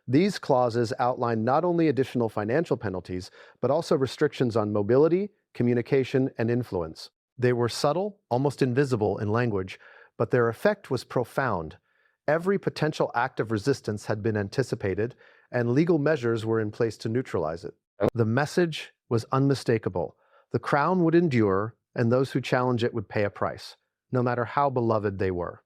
Speaker 1: These clauses outlined not only additional financial penalties, but also restrictions on mobility, communication, and influence. They were subtle, almost invisible in language, but their effect was profound. Every potential act of resistance had been anticipated, and legal measures were in place to neutralize it. The message was unmistakable. The crown would endure, and those who challenge it would pay a price, no matter how beloved they were.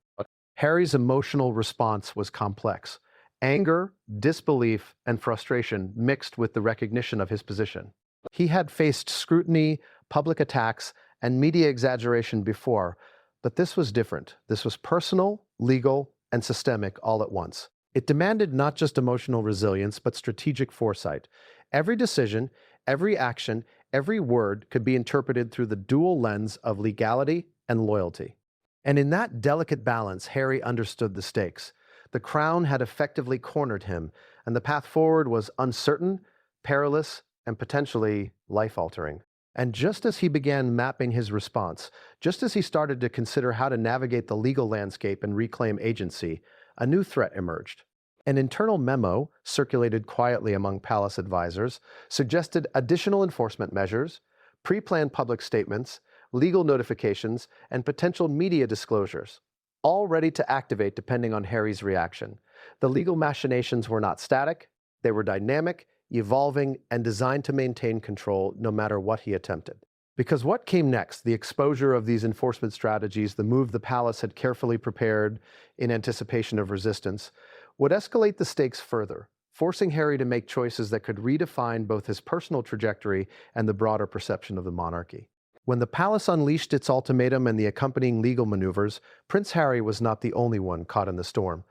Speaker 1: Harry's emotional response was complex. Anger, disbelief, and frustration mixed with the recognition of his position. He had faced scrutiny, public attacks, and media exaggeration before, but this was different. This was personal, legal, and systemic all at once. It demanded not just emotional resilience, but strategic foresight. Every decision, every action, every word could be interpreted through the dual lens of legality and loyalty. And in that delicate balance, Harry understood the stakes. The crown had effectively cornered him, and the path forward was uncertain, perilous, and potentially life-altering. And just as he began mapping his response, just as he started to consider how to navigate the legal landscape and reclaim agency, a new threat emerged. An internal memo, circulated quietly among palace advisors, suggested additional enforcement measures, pre-planned public statements, legal notifications, and potential media disclosures, all ready to activate depending on Harry's reaction. The legal machinations were not static, they were dynamic, evolving, and designed to maintain control no matter what he attempted. Because what came next, the exposure of these enforcement strategies, the move the palace had carefully prepared in anticipation of resistance, would escalate the stakes further, forcing Harry to make choices that could redefine both his personal trajectory and the broader perception of the monarchy. When the palace unleashed its ultimatum and the accompanying legal maneuvers, Prince Harry was not the only one caught in the storm.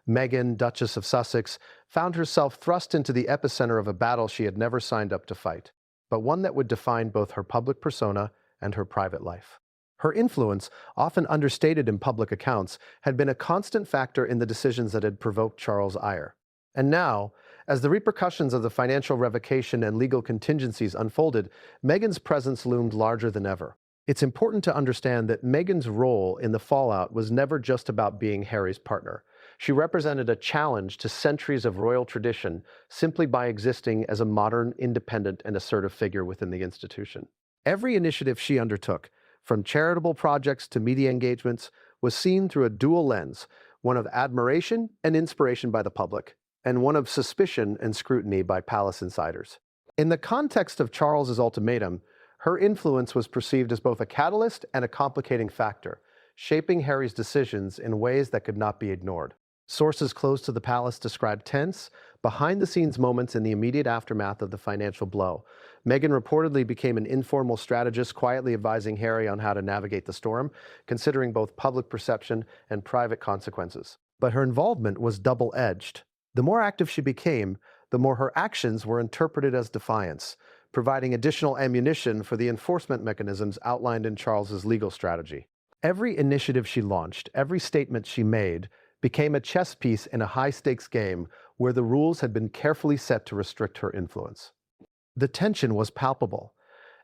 Speaker 1: Meghan, Duchess of Sussex, found herself thrust into the epicenter of a battle she had never signed up to fight, but one that would define both her public persona and her private life. Her influence, often understated in public accounts, had been a constant factor in the decisions that had provoked Charles' ire. And now, as the repercussions of the financial revocation and legal contingencies unfolded, Meghan's presence loomed larger than ever. It's important to understand that Meghan's role in the fallout was never just about being Harry's partner. She represented a challenge to centuries of royal tradition simply by existing as a modern, independent, and assertive figure within the institution. Every initiative she undertook, from charitable projects to media engagements, was seen through a dual lens, one of admiration and inspiration by the public, and one of suspicion and scrutiny by palace insiders. In the context of Charles's ultimatum, her influence was perceived as both a catalyst and a complicating factor, shaping Harry's decisions in ways that could not be ignored. Sources close to the palace described tense, behind-the-scenes moments in the immediate aftermath of the financial blow. Meghan reportedly became an informal strategist, quietly advising Harry on how to navigate the storm, considering both public perception and private consequences. But her involvement was double-edged. The more active she became, the more her actions were interpreted as defiance. providing additional ammunition for the enforcement mechanisms outlined in Charles's legal strategy. Every initiative she launched, every statement she made, became a chess piece in a high-stakes game where the rules had been carefully set to restrict her influence. The tension was palpable.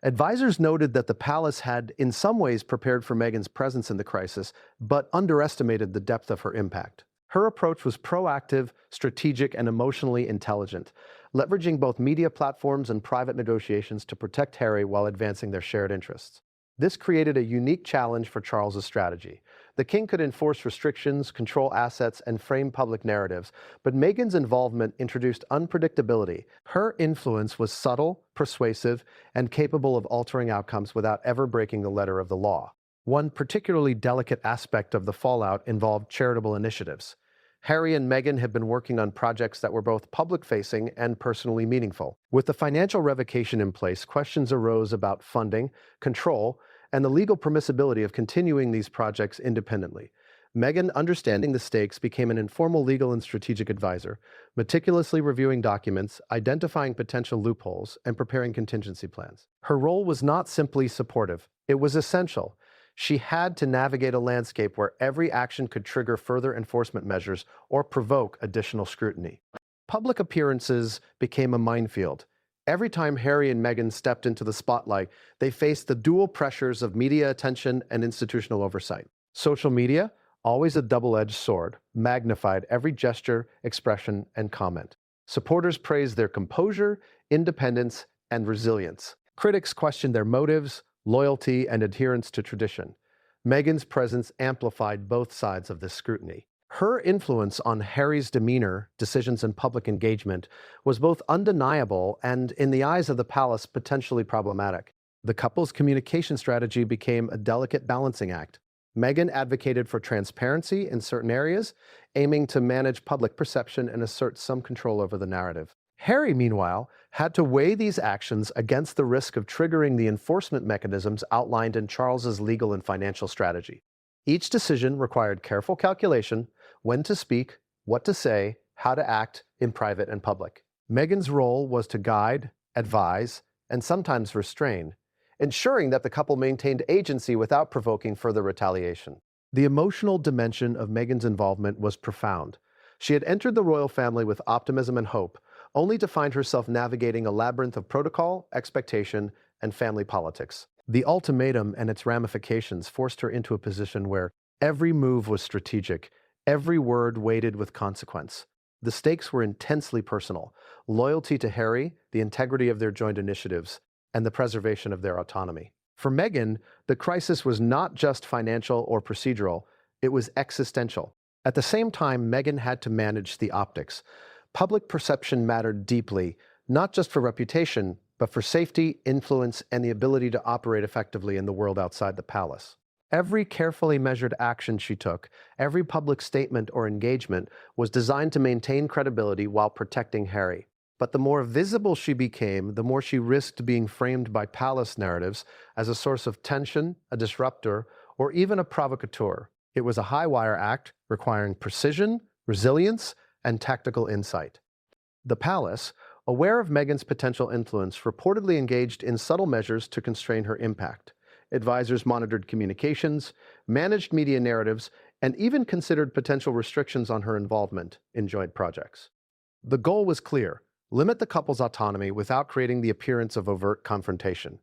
Speaker 1: Advisors noted that the palace had, in some ways, prepared for Meghan's presence in the crisis, but underestimated the depth of her impact. Her approach was proactive, strategic, and emotionally intelligent, leveraging both media platforms and private negotiations to protect Harry while advancing their shared interests. This created a unique challenge for Charles's strategy. The king could enforce restrictions, control assets, and frame public narratives, but Meghan's involvement introduced unpredictability. Her influence was subtle, persuasive, and capable of altering outcomes without ever breaking the letter of the law. One particularly delicate aspect of the fallout involved charitable initiatives. Harry and Meghan had been working on projects that were both public-facing and personally meaningful. With the financial revocation in place, questions arose about funding, control, and the legal permissibility of continuing these projects independently. Meghan, understanding the stakes, became an informal legal and strategic advisor, meticulously reviewing documents, identifying potential loopholes, and preparing contingency plans. Her role was not simply supportive, it was essential. She had to navigate a landscape where every action could trigger further enforcement measures or provoke additional scrutiny. Public appearances became a minefield. Every time Harry and Meghan stepped into the spotlight, they faced the dual pressures of media attention and institutional oversight. Social media, always a double-edged sword, magnified every gesture, expression, and comment. Supporters praised their composure, independence, and resilience. Critics questioned their motives, loyalty, and adherence to tradition. Meghan's presence amplified both sides of this scrutiny. Her influence on Harry's demeanor, decisions, and public engagement was both undeniable and, in the eyes of the palace, potentially problematic. The couple's communication strategy became a delicate balancing act. Meghan advocated for transparency in certain areas, aiming to manage public perception and assert some control over the narrative. Harry, meanwhile, had to weigh these actions against the risk of triggering the enforcement mechanisms outlined in Charles's legal and financial strategy. Each decision required careful calculation: when to speak, what to say, how to act in private and public. Meghan's role was to guide, advise, and sometimes restrain, ensuring that the couple maintained agency without provoking further retaliation. The emotional dimension of Meghan's involvement was profound. She had entered the royal family with optimism and hope, only to find herself navigating a labyrinth of protocol, expectation, and family politics. The ultimatum and its ramifications forced her into a position where every move was strategic, every word weighted with consequence. The stakes were intensely personal: loyalty to Harry, the integrity of their joint initiatives, and the preservation of their autonomy. For Meghan, the crisis was not just financial or procedural, it was existential. At the same time, Meghan had to manage the optics. Public perception mattered deeply, not just for reputation, but for safety, influence, and the ability to operate effectively in the world outside the palace. Every carefully measured action she took, every public statement or engagement, was designed to maintain credibility while protecting Harry. But the more visible she became, the more she risked being framed by palace narratives as a source of tension, a disruptor, or even a provocateur. It was a high-wire act requiring precision, resilience, and tactical insight. The palace, aware of Meghan's potential influence, reportedly engaged in subtle measures to constrain her impact. Advisors monitored communications, managed media narratives, and even considered potential restrictions on her involvement in joint projects. The goal was clear: limit the couple's autonomy without creating the appearance of overt confrontation.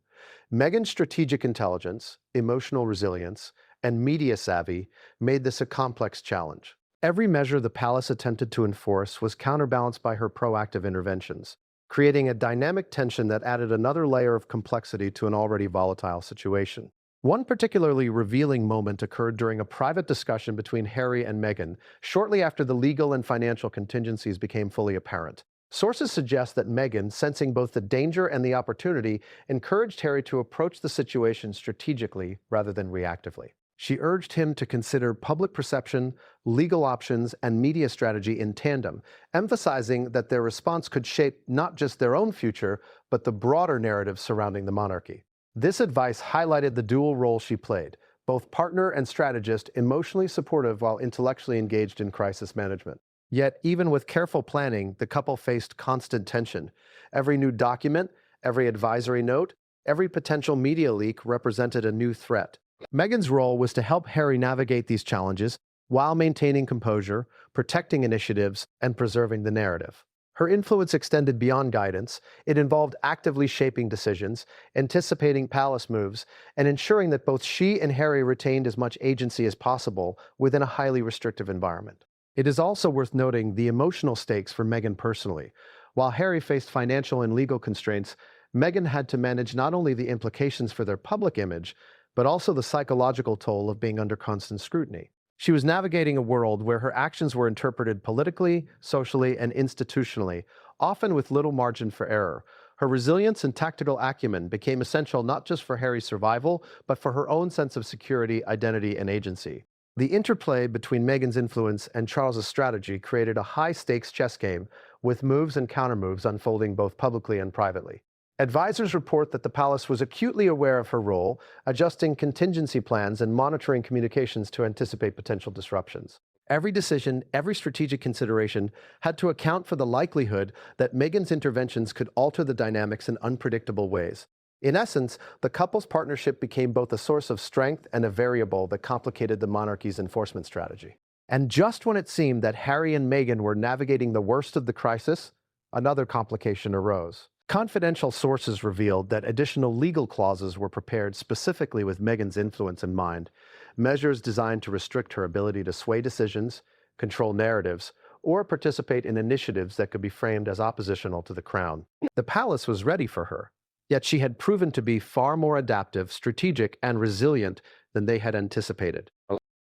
Speaker 1: Meghan's strategic intelligence, emotional resilience, and media savvy made this a complex challenge. Every measure the palace attempted to enforce was counterbalanced by her proactive interventions, creating a dynamic tension that added another layer of complexity to an already volatile situation. One particularly revealing moment occurred during a private discussion between Harry and Meghan, shortly after the legal and financial contingencies became fully apparent. Sources suggest that Meghan, sensing both the danger and the opportunity, encouraged Harry to approach the situation strategically rather than reactively. She urged him to consider public perception, legal options, and media strategy in tandem, emphasizing that their response could shape not just their own future, but the broader narrative surrounding the monarchy. This advice highlighted the dual role she played: both partner and strategist, emotionally supportive while intellectually engaged in crisis management. Yet, even with careful planning, the couple faced constant tension. Every new document, Every advisory note, every potential media leak represented a new threat. Meghan's role was to help Harry navigate these challenges while maintaining composure, protecting initiatives, and preserving the narrative. Her influence extended beyond guidance. It involved actively shaping decisions, anticipating palace moves, and ensuring that both she and Harry retained as much agency as possible within a highly restrictive environment. It is also worth noting the emotional stakes for Meghan personally. While Harry faced financial and legal constraints, Meghan had to manage not only the implications for their public image, but also the psychological toll of being under constant scrutiny. She was navigating a world where her actions were interpreted politically, socially, and institutionally, often with little margin for error. Her resilience and tactical acumen became essential not just for Harry's survival, but for her own sense of security, identity, and agency. The interplay between Meghan's influence and Charles's strategy created a high-stakes chess game, with moves and countermoves unfolding both publicly and privately. Advisors report that the palace was acutely aware of her role, adjusting contingency plans and monitoring communications to anticipate potential disruptions. Every decision, every strategic consideration had to account for the likelihood that Meghan's interventions could alter the dynamics in unpredictable ways. In essence, the couple's partnership became both a source of strength and a variable that complicated the monarchy's enforcement strategy. And just when it seemed that Harry and Meghan were navigating the worst of the crisis, another complication arose. Confidential sources revealed that additional legal clauses were prepared specifically with Meghan's influence in mind, measures designed to restrict her ability to sway decisions, control narratives, or participate in initiatives that could be framed as oppositional to the crown. The palace was ready for her, yet she had proven to be far more adaptive, strategic, and resilient than they had anticipated.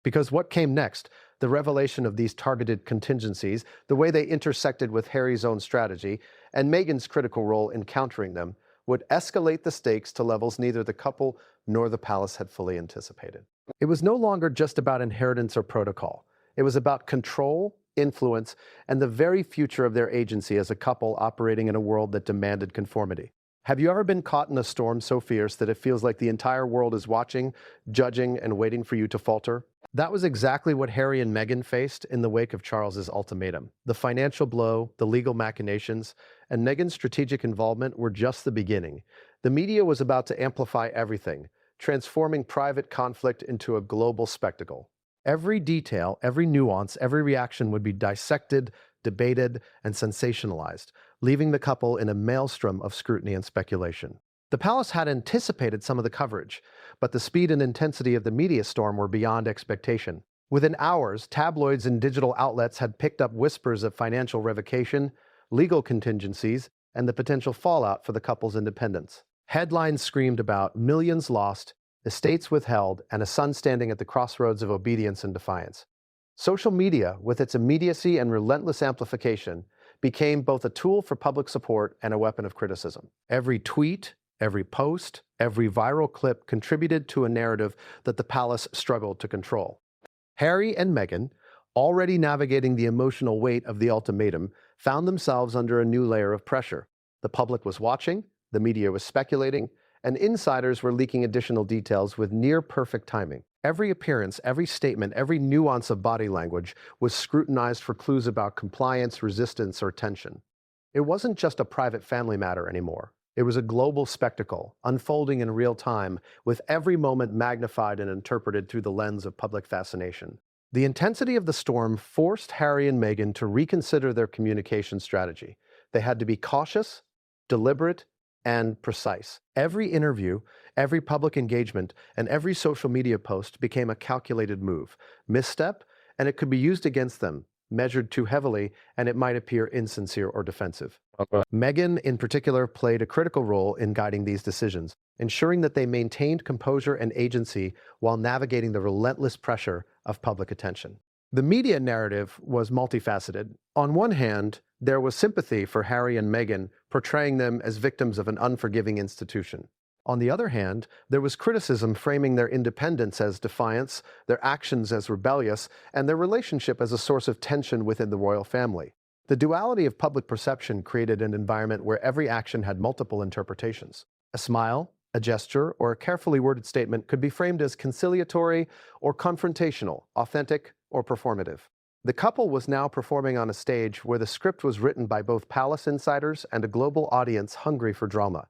Speaker 1: Because what came next, the revelation of these targeted contingencies, the way they intersected with Harry's own strategy, and Meghan's critical role in countering them, would escalate the stakes to levels neither the couple nor the palace had fully anticipated. It was no longer just about inheritance or protocol. It was about control, influence, and the very future of their agency as a couple operating in a world that demanded conformity. Have you ever been caught in a storm so fierce that it feels like the entire world is watching, judging, and waiting for you to falter? That was exactly what Harry and Meghan faced in the wake of Charles's ultimatum. The financial blow, the legal machinations, and Meghan's strategic involvement were just the beginning. The media was about to amplify everything, transforming private conflict into a global spectacle. Every detail, every nuance, every reaction would be dissected, debated, and sensationalized, leaving the couple in a maelstrom of scrutiny and speculation. The palace had anticipated some of the coverage, but the speed and intensity of the media storm were beyond expectation. Within hours, tabloids and digital outlets had picked up whispers of financial revocation, legal contingencies, and the potential fallout for the couple's independence. Headlines screamed about millions lost, estates withheld, and a son standing at the crossroads of obedience and defiance. Social media, with its immediacy and relentless amplification, became both a tool for public support and a weapon of criticism. Every tweet, every post, every viral clip contributed to a narrative that the palace struggled to control. Harry and Meghan, already navigating the emotional weight of the ultimatum, found themselves under a new layer of pressure. The public was watching, the media was speculating, and insiders were leaking additional details with near-perfect timing. Every appearance, every statement, every nuance of body language was scrutinized for clues about compliance, resistance, or tension. It wasn't just a private family matter anymore. It was a global spectacle, unfolding in real time, with every moment magnified and interpreted through the lens of public fascination. The intensity of the storm forced Harry and Meghan to reconsider their communication strategy. They had to be cautious, deliberate, and precise. Every interview, every public engagement, and every social media post became a calculated move. Misstep, and it could be used against them. Measured too heavily, and it might appear insincere or defensive. Meghan, in particular, played a critical role in guiding these decisions, ensuring that they maintained composure and agency while navigating the relentless pressure of public attention. The media narrative was multifaceted. On one hand, there was sympathy for Harry and Meghan, portraying them as victims of an unforgiving institution. On the other hand, there was criticism framing their independence as defiance, their actions as rebellious, and their relationship as a source of tension within the royal family. The duality of public perception created an environment where every action had multiple interpretations. A smile, a gesture, or a carefully worded statement could be framed as conciliatory or confrontational, authentic or performative. The couple was now performing on a stage where the script was written by both palace insiders and a global audience hungry for drama.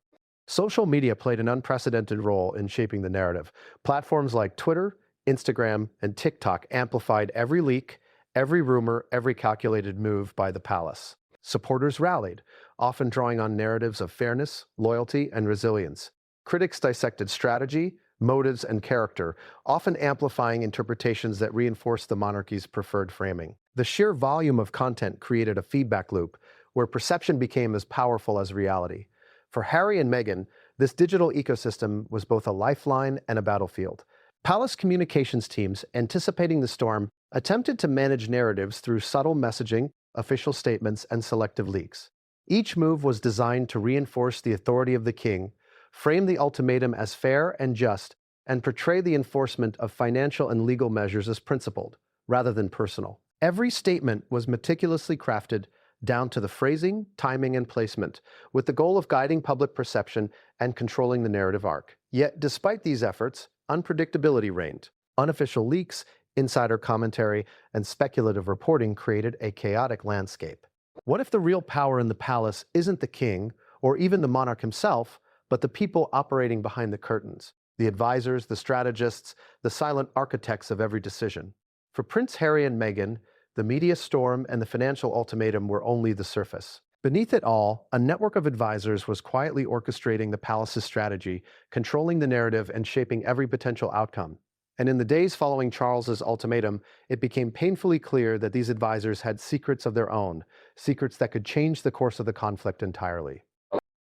Speaker 1: Social media played an unprecedented role in shaping the narrative. Platforms like Twitter, Instagram, and TikTok amplified every leak, every rumor, every calculated move by the palace. Supporters rallied, often drawing on narratives of fairness, loyalty, and resilience. Critics dissected strategy, motives, and character, often amplifying interpretations that reinforced the monarchy's preferred framing. The sheer volume of content created a feedback loop where perception became as powerful as reality. For Harry and Meghan, this digital ecosystem was both a lifeline and a battlefield. Palace communications teams, anticipating the storm, attempted to manage narratives through subtle messaging, official statements, and selective leaks. Each move was designed to reinforce the authority of the king, frame the ultimatum as fair and just, and portray the enforcement of financial and legal measures as principled, rather than personal. Every statement was meticulously crafted, down to the phrasing, timing, and placement, with the goal of guiding public perception and controlling the narrative arc. Yet, despite these efforts, unpredictability reigned. Unofficial leaks, insider commentary, and speculative reporting created a chaotic landscape. What if the real power in the palace isn't the king, or even the monarch himself, but the people operating behind the curtains? The advisors, the strategists, the silent architects of every decision. For Prince Harry and Meghan, the media storm and the financial ultimatum were only the surface. Beneath it all, a network of advisors was quietly orchestrating the palace's strategy, controlling the narrative and shaping every potential outcome. And in the days following Charles's ultimatum, it became painfully clear that these advisors had secrets of their own, secrets that could change the course of the conflict entirely.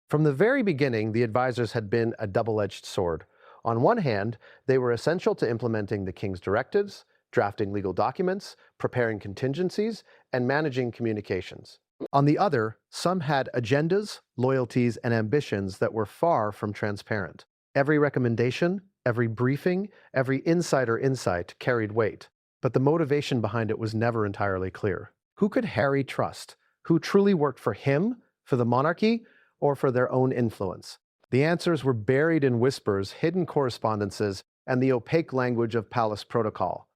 Speaker 1: From the very beginning, the advisors had been a double-edged sword. On one hand, they were essential to implementing the king's directives, drafting legal documents, preparing contingencies, and managing communications. On the other, some had agendas, loyalties, and ambitions that were far from transparent. Every recommendation, every briefing, every insider insight carried weight, but the motivation behind it was never entirely clear. Who could Harry trust? Who truly worked for him, for the monarchy, or for their own influence? The answers were buried in whispers, hidden correspondences, and the opaque language of palace protocol.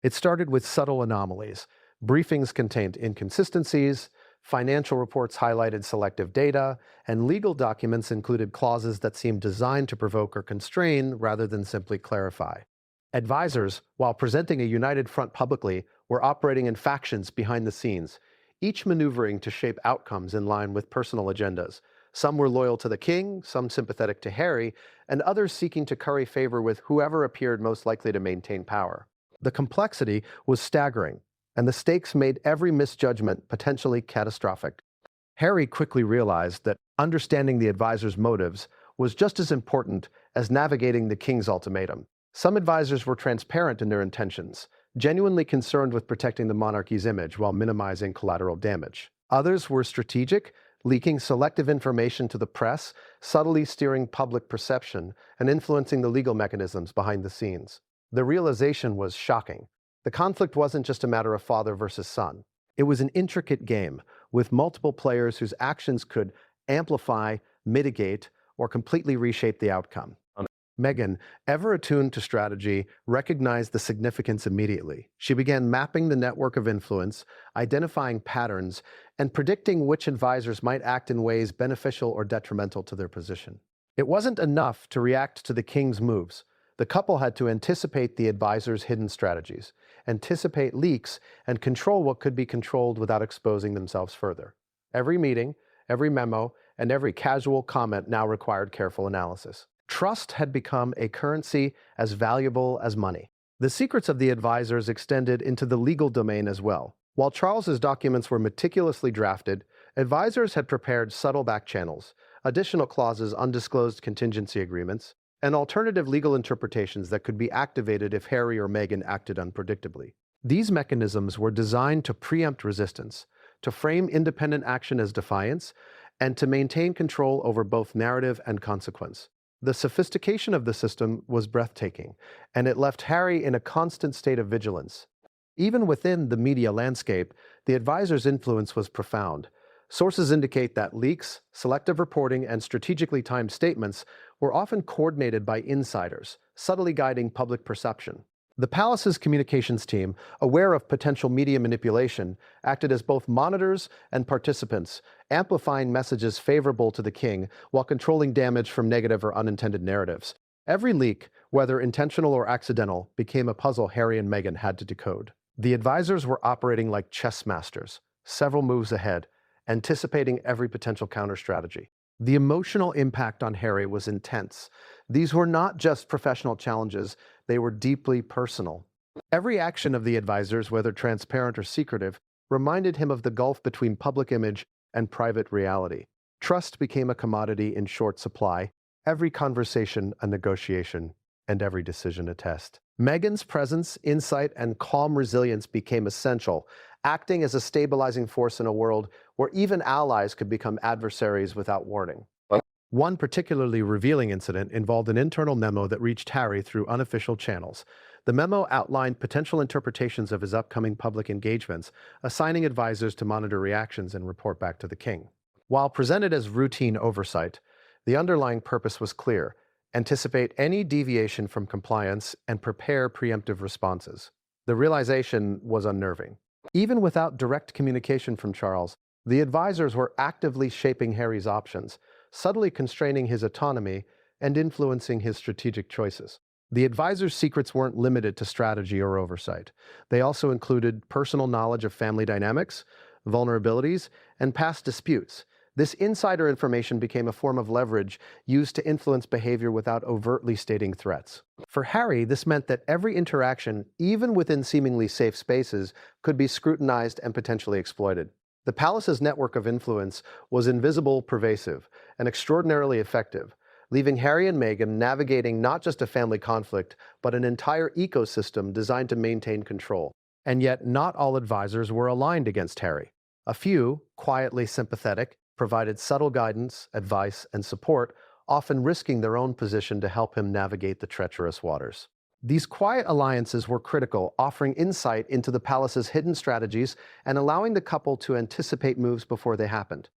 Speaker 1: It started with subtle anomalies. Briefings contained inconsistencies, financial reports highlighted selective data, and legal documents included clauses that seemed designed to provoke or constrain rather than simply clarify. Advisors, while presenting a united front publicly, were operating in factions behind the scenes, each maneuvering to shape outcomes in line with personal agendas. Some were loyal to the king, some sympathetic to Harry, and others seeking to curry favor with whoever appeared most likely to maintain power. The complexity was staggering, and the stakes made every misjudgment potentially catastrophic. Harry quickly realized that understanding the advisors' motives was just as important as navigating the king's ultimatum. Some advisors were transparent in their intentions, genuinely concerned with protecting the monarchy's image while minimizing collateral damage. Others were strategic, leaking selective information to the press, subtly steering public perception, and influencing the legal mechanisms behind the scenes. The realization was shocking. The conflict wasn't just a matter of father versus son. It was an intricate game, with multiple players whose actions could amplify, mitigate, or completely reshape the outcome. Meghan, ever attuned to strategy, recognized the significance immediately. She began mapping the network of influence, identifying patterns, and predicting which advisors might act in ways beneficial or detrimental to their position. It wasn't enough to react to the king's moves. The couple had to anticipate the advisors' hidden strategies, anticipate leaks, and control what could be controlled without exposing themselves further. Every meeting, every memo, and every casual comment now required careful analysis. Trust had become a currency as valuable as money. The secrets of the advisors extended into the legal domain as well. While Charles's documents were meticulously drafted, advisors had prepared subtle back channels, additional clauses, undisclosed contingency agreements, and alternative legal interpretations that could be activated if Harry or Meghan acted unpredictably. These mechanisms were designed to preempt resistance, to frame independent action as defiance, and to maintain control over both narrative and consequence. The sophistication of the system was breathtaking, and it left Harry in a constant state of vigilance. Even within the media landscape, the advisors' influence was profound. Sources indicate that leaks, selective reporting, and strategically timed statements were often coordinated by insiders, subtly guiding public perception. The palace's communications team, aware of potential media manipulation, acted as both monitors and participants, amplifying messages favorable to the king while controlling damage from negative or unintended narratives. Every leak, whether intentional or accidental, became a puzzle Harry and Meghan had to decode. The advisors were operating like chess masters, several moves ahead, anticipating every potential counter-strategy. The emotional impact on Harry was intense. These were not just professional challenges, they were deeply personal. Every action of the advisors, whether transparent or secretive, reminded him of the gulf between public image and private reality. Trust became a commodity in short supply, every conversation a negotiation, and every decision a test. Meghan's presence, insight, and calm resilience became essential, acting as a stabilizing force in a world where even allies could become adversaries without warning. One particularly revealing incident involved an internal memo that reached Harry through unofficial channels. The memo outlined potential interpretations of his upcoming public engagements, assigning advisors to monitor reactions and report back to the king. While presented as routine oversight, the underlying purpose was clear: anticipate any deviation from compliance and prepare preemptive responses. The realization was unnerving. Even without direct communication from Charles, the advisors were actively shaping Harry's options, subtly constraining his autonomy and influencing his strategic choices. The advisors' secrets weren't limited to strategy or oversight. They also included personal knowledge of family dynamics, vulnerabilities, and past disputes. This insider information became a form of leverage used to influence behavior without overtly stating threats. For Harry, this meant that every interaction, even within seemingly safe spaces, could be scrutinized and potentially exploited. The palace's network of influence was invisible, pervasive, and extraordinarily effective, leaving Harry and Meghan navigating not just a family conflict, but an entire ecosystem designed to maintain control. And yet, not all advisors were aligned against Harry. A few, quietly sympathetic, provided subtle guidance, advice, and support, often risking their own position to help him navigate the treacherous waters. These quiet alliances were critical, offering insight into the palace's hidden strategies and allowing the couple to anticipate moves before they happened.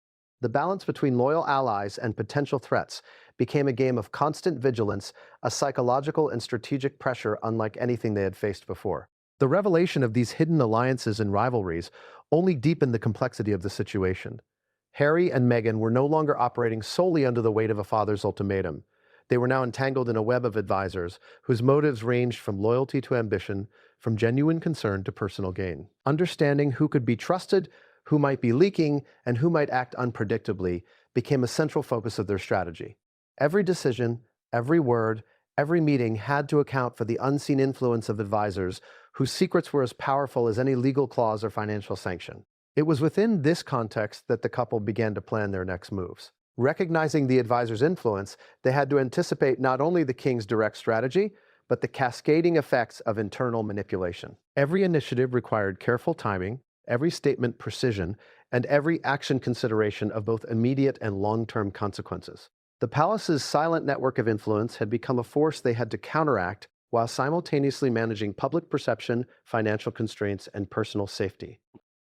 Speaker 1: The balance between loyal allies and potential threats became a game of constant vigilance, a psychological and strategic pressure unlike anything they had faced before. The revelation of these hidden alliances and rivalries only deepened the complexity of the situation. Harry and Meghan were no longer operating solely under the weight of a father's ultimatum. They were now entangled in a web of advisors whose motives ranged from loyalty to ambition, from genuine concern to personal gain. Understanding who could be trusted, who might be leaking, and who might act unpredictably became a central focus of their strategy. Every decision, every word, every meeting had to account for the unseen influence of advisors whose secrets were as powerful as any legal clause or financial sanction. It was within this context that the couple began to plan their next moves. Recognizing the advisor's influence, they had to anticipate not only the king's direct strategy, but the cascading effects of internal manipulation. Every initiative required careful timing, every statement precision, and every action consideration of both immediate and long-term consequences. The palace's silent network of influence had become a force they had to counteract while simultaneously managing public perception, financial constraints, and personal safety.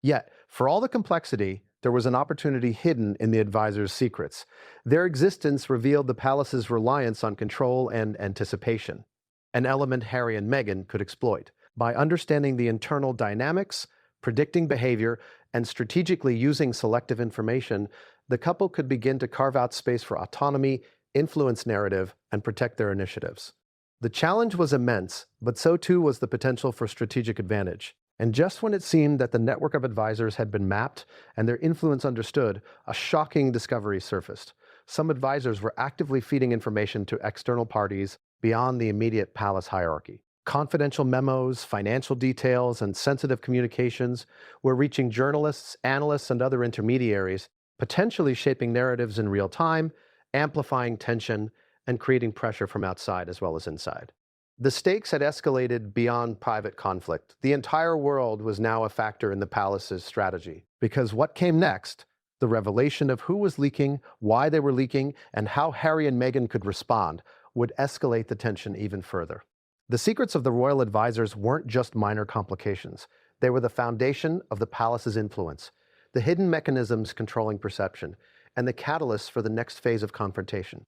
Speaker 1: Yet, for all the complexity, there was an opportunity hidden in the advisors' secrets. Their existence revealed the palace's reliance on control and anticipation, an element Harry and Meghan could exploit. By understanding the internal dynamics, predicting behavior, and strategically using selective information, the couple could begin to carve out space for autonomy, influence narrative, and protect their initiatives. The challenge was immense, but so too was the potential for strategic advantage. And just when it seemed that the network of advisors had been mapped and their influence understood, a shocking discovery surfaced. Some advisors were actively feeding information to external parties beyond the immediate palace hierarchy. Confidential memos, financial details, and sensitive communications were reaching journalists, analysts, and other intermediaries, potentially shaping narratives in real time, amplifying tension, and creating pressure from outside as well as inside. The stakes had escalated beyond private conflict. The entire world was now a factor in the palace's strategy. Because what came next, the revelation of who was leaking, why they were leaking, and how Harry and Meghan could respond, would escalate the tension even further. The secrets of the royal advisors weren't just minor complications. They were the foundation of the palace's influence, the hidden mechanisms controlling perception, and the catalysts for the next phase of confrontation.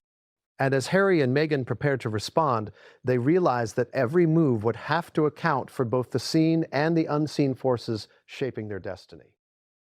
Speaker 1: And as Harry and Meghan prepared to respond, they realized that every move would have to account for both the seen and the unseen forces shaping their destiny.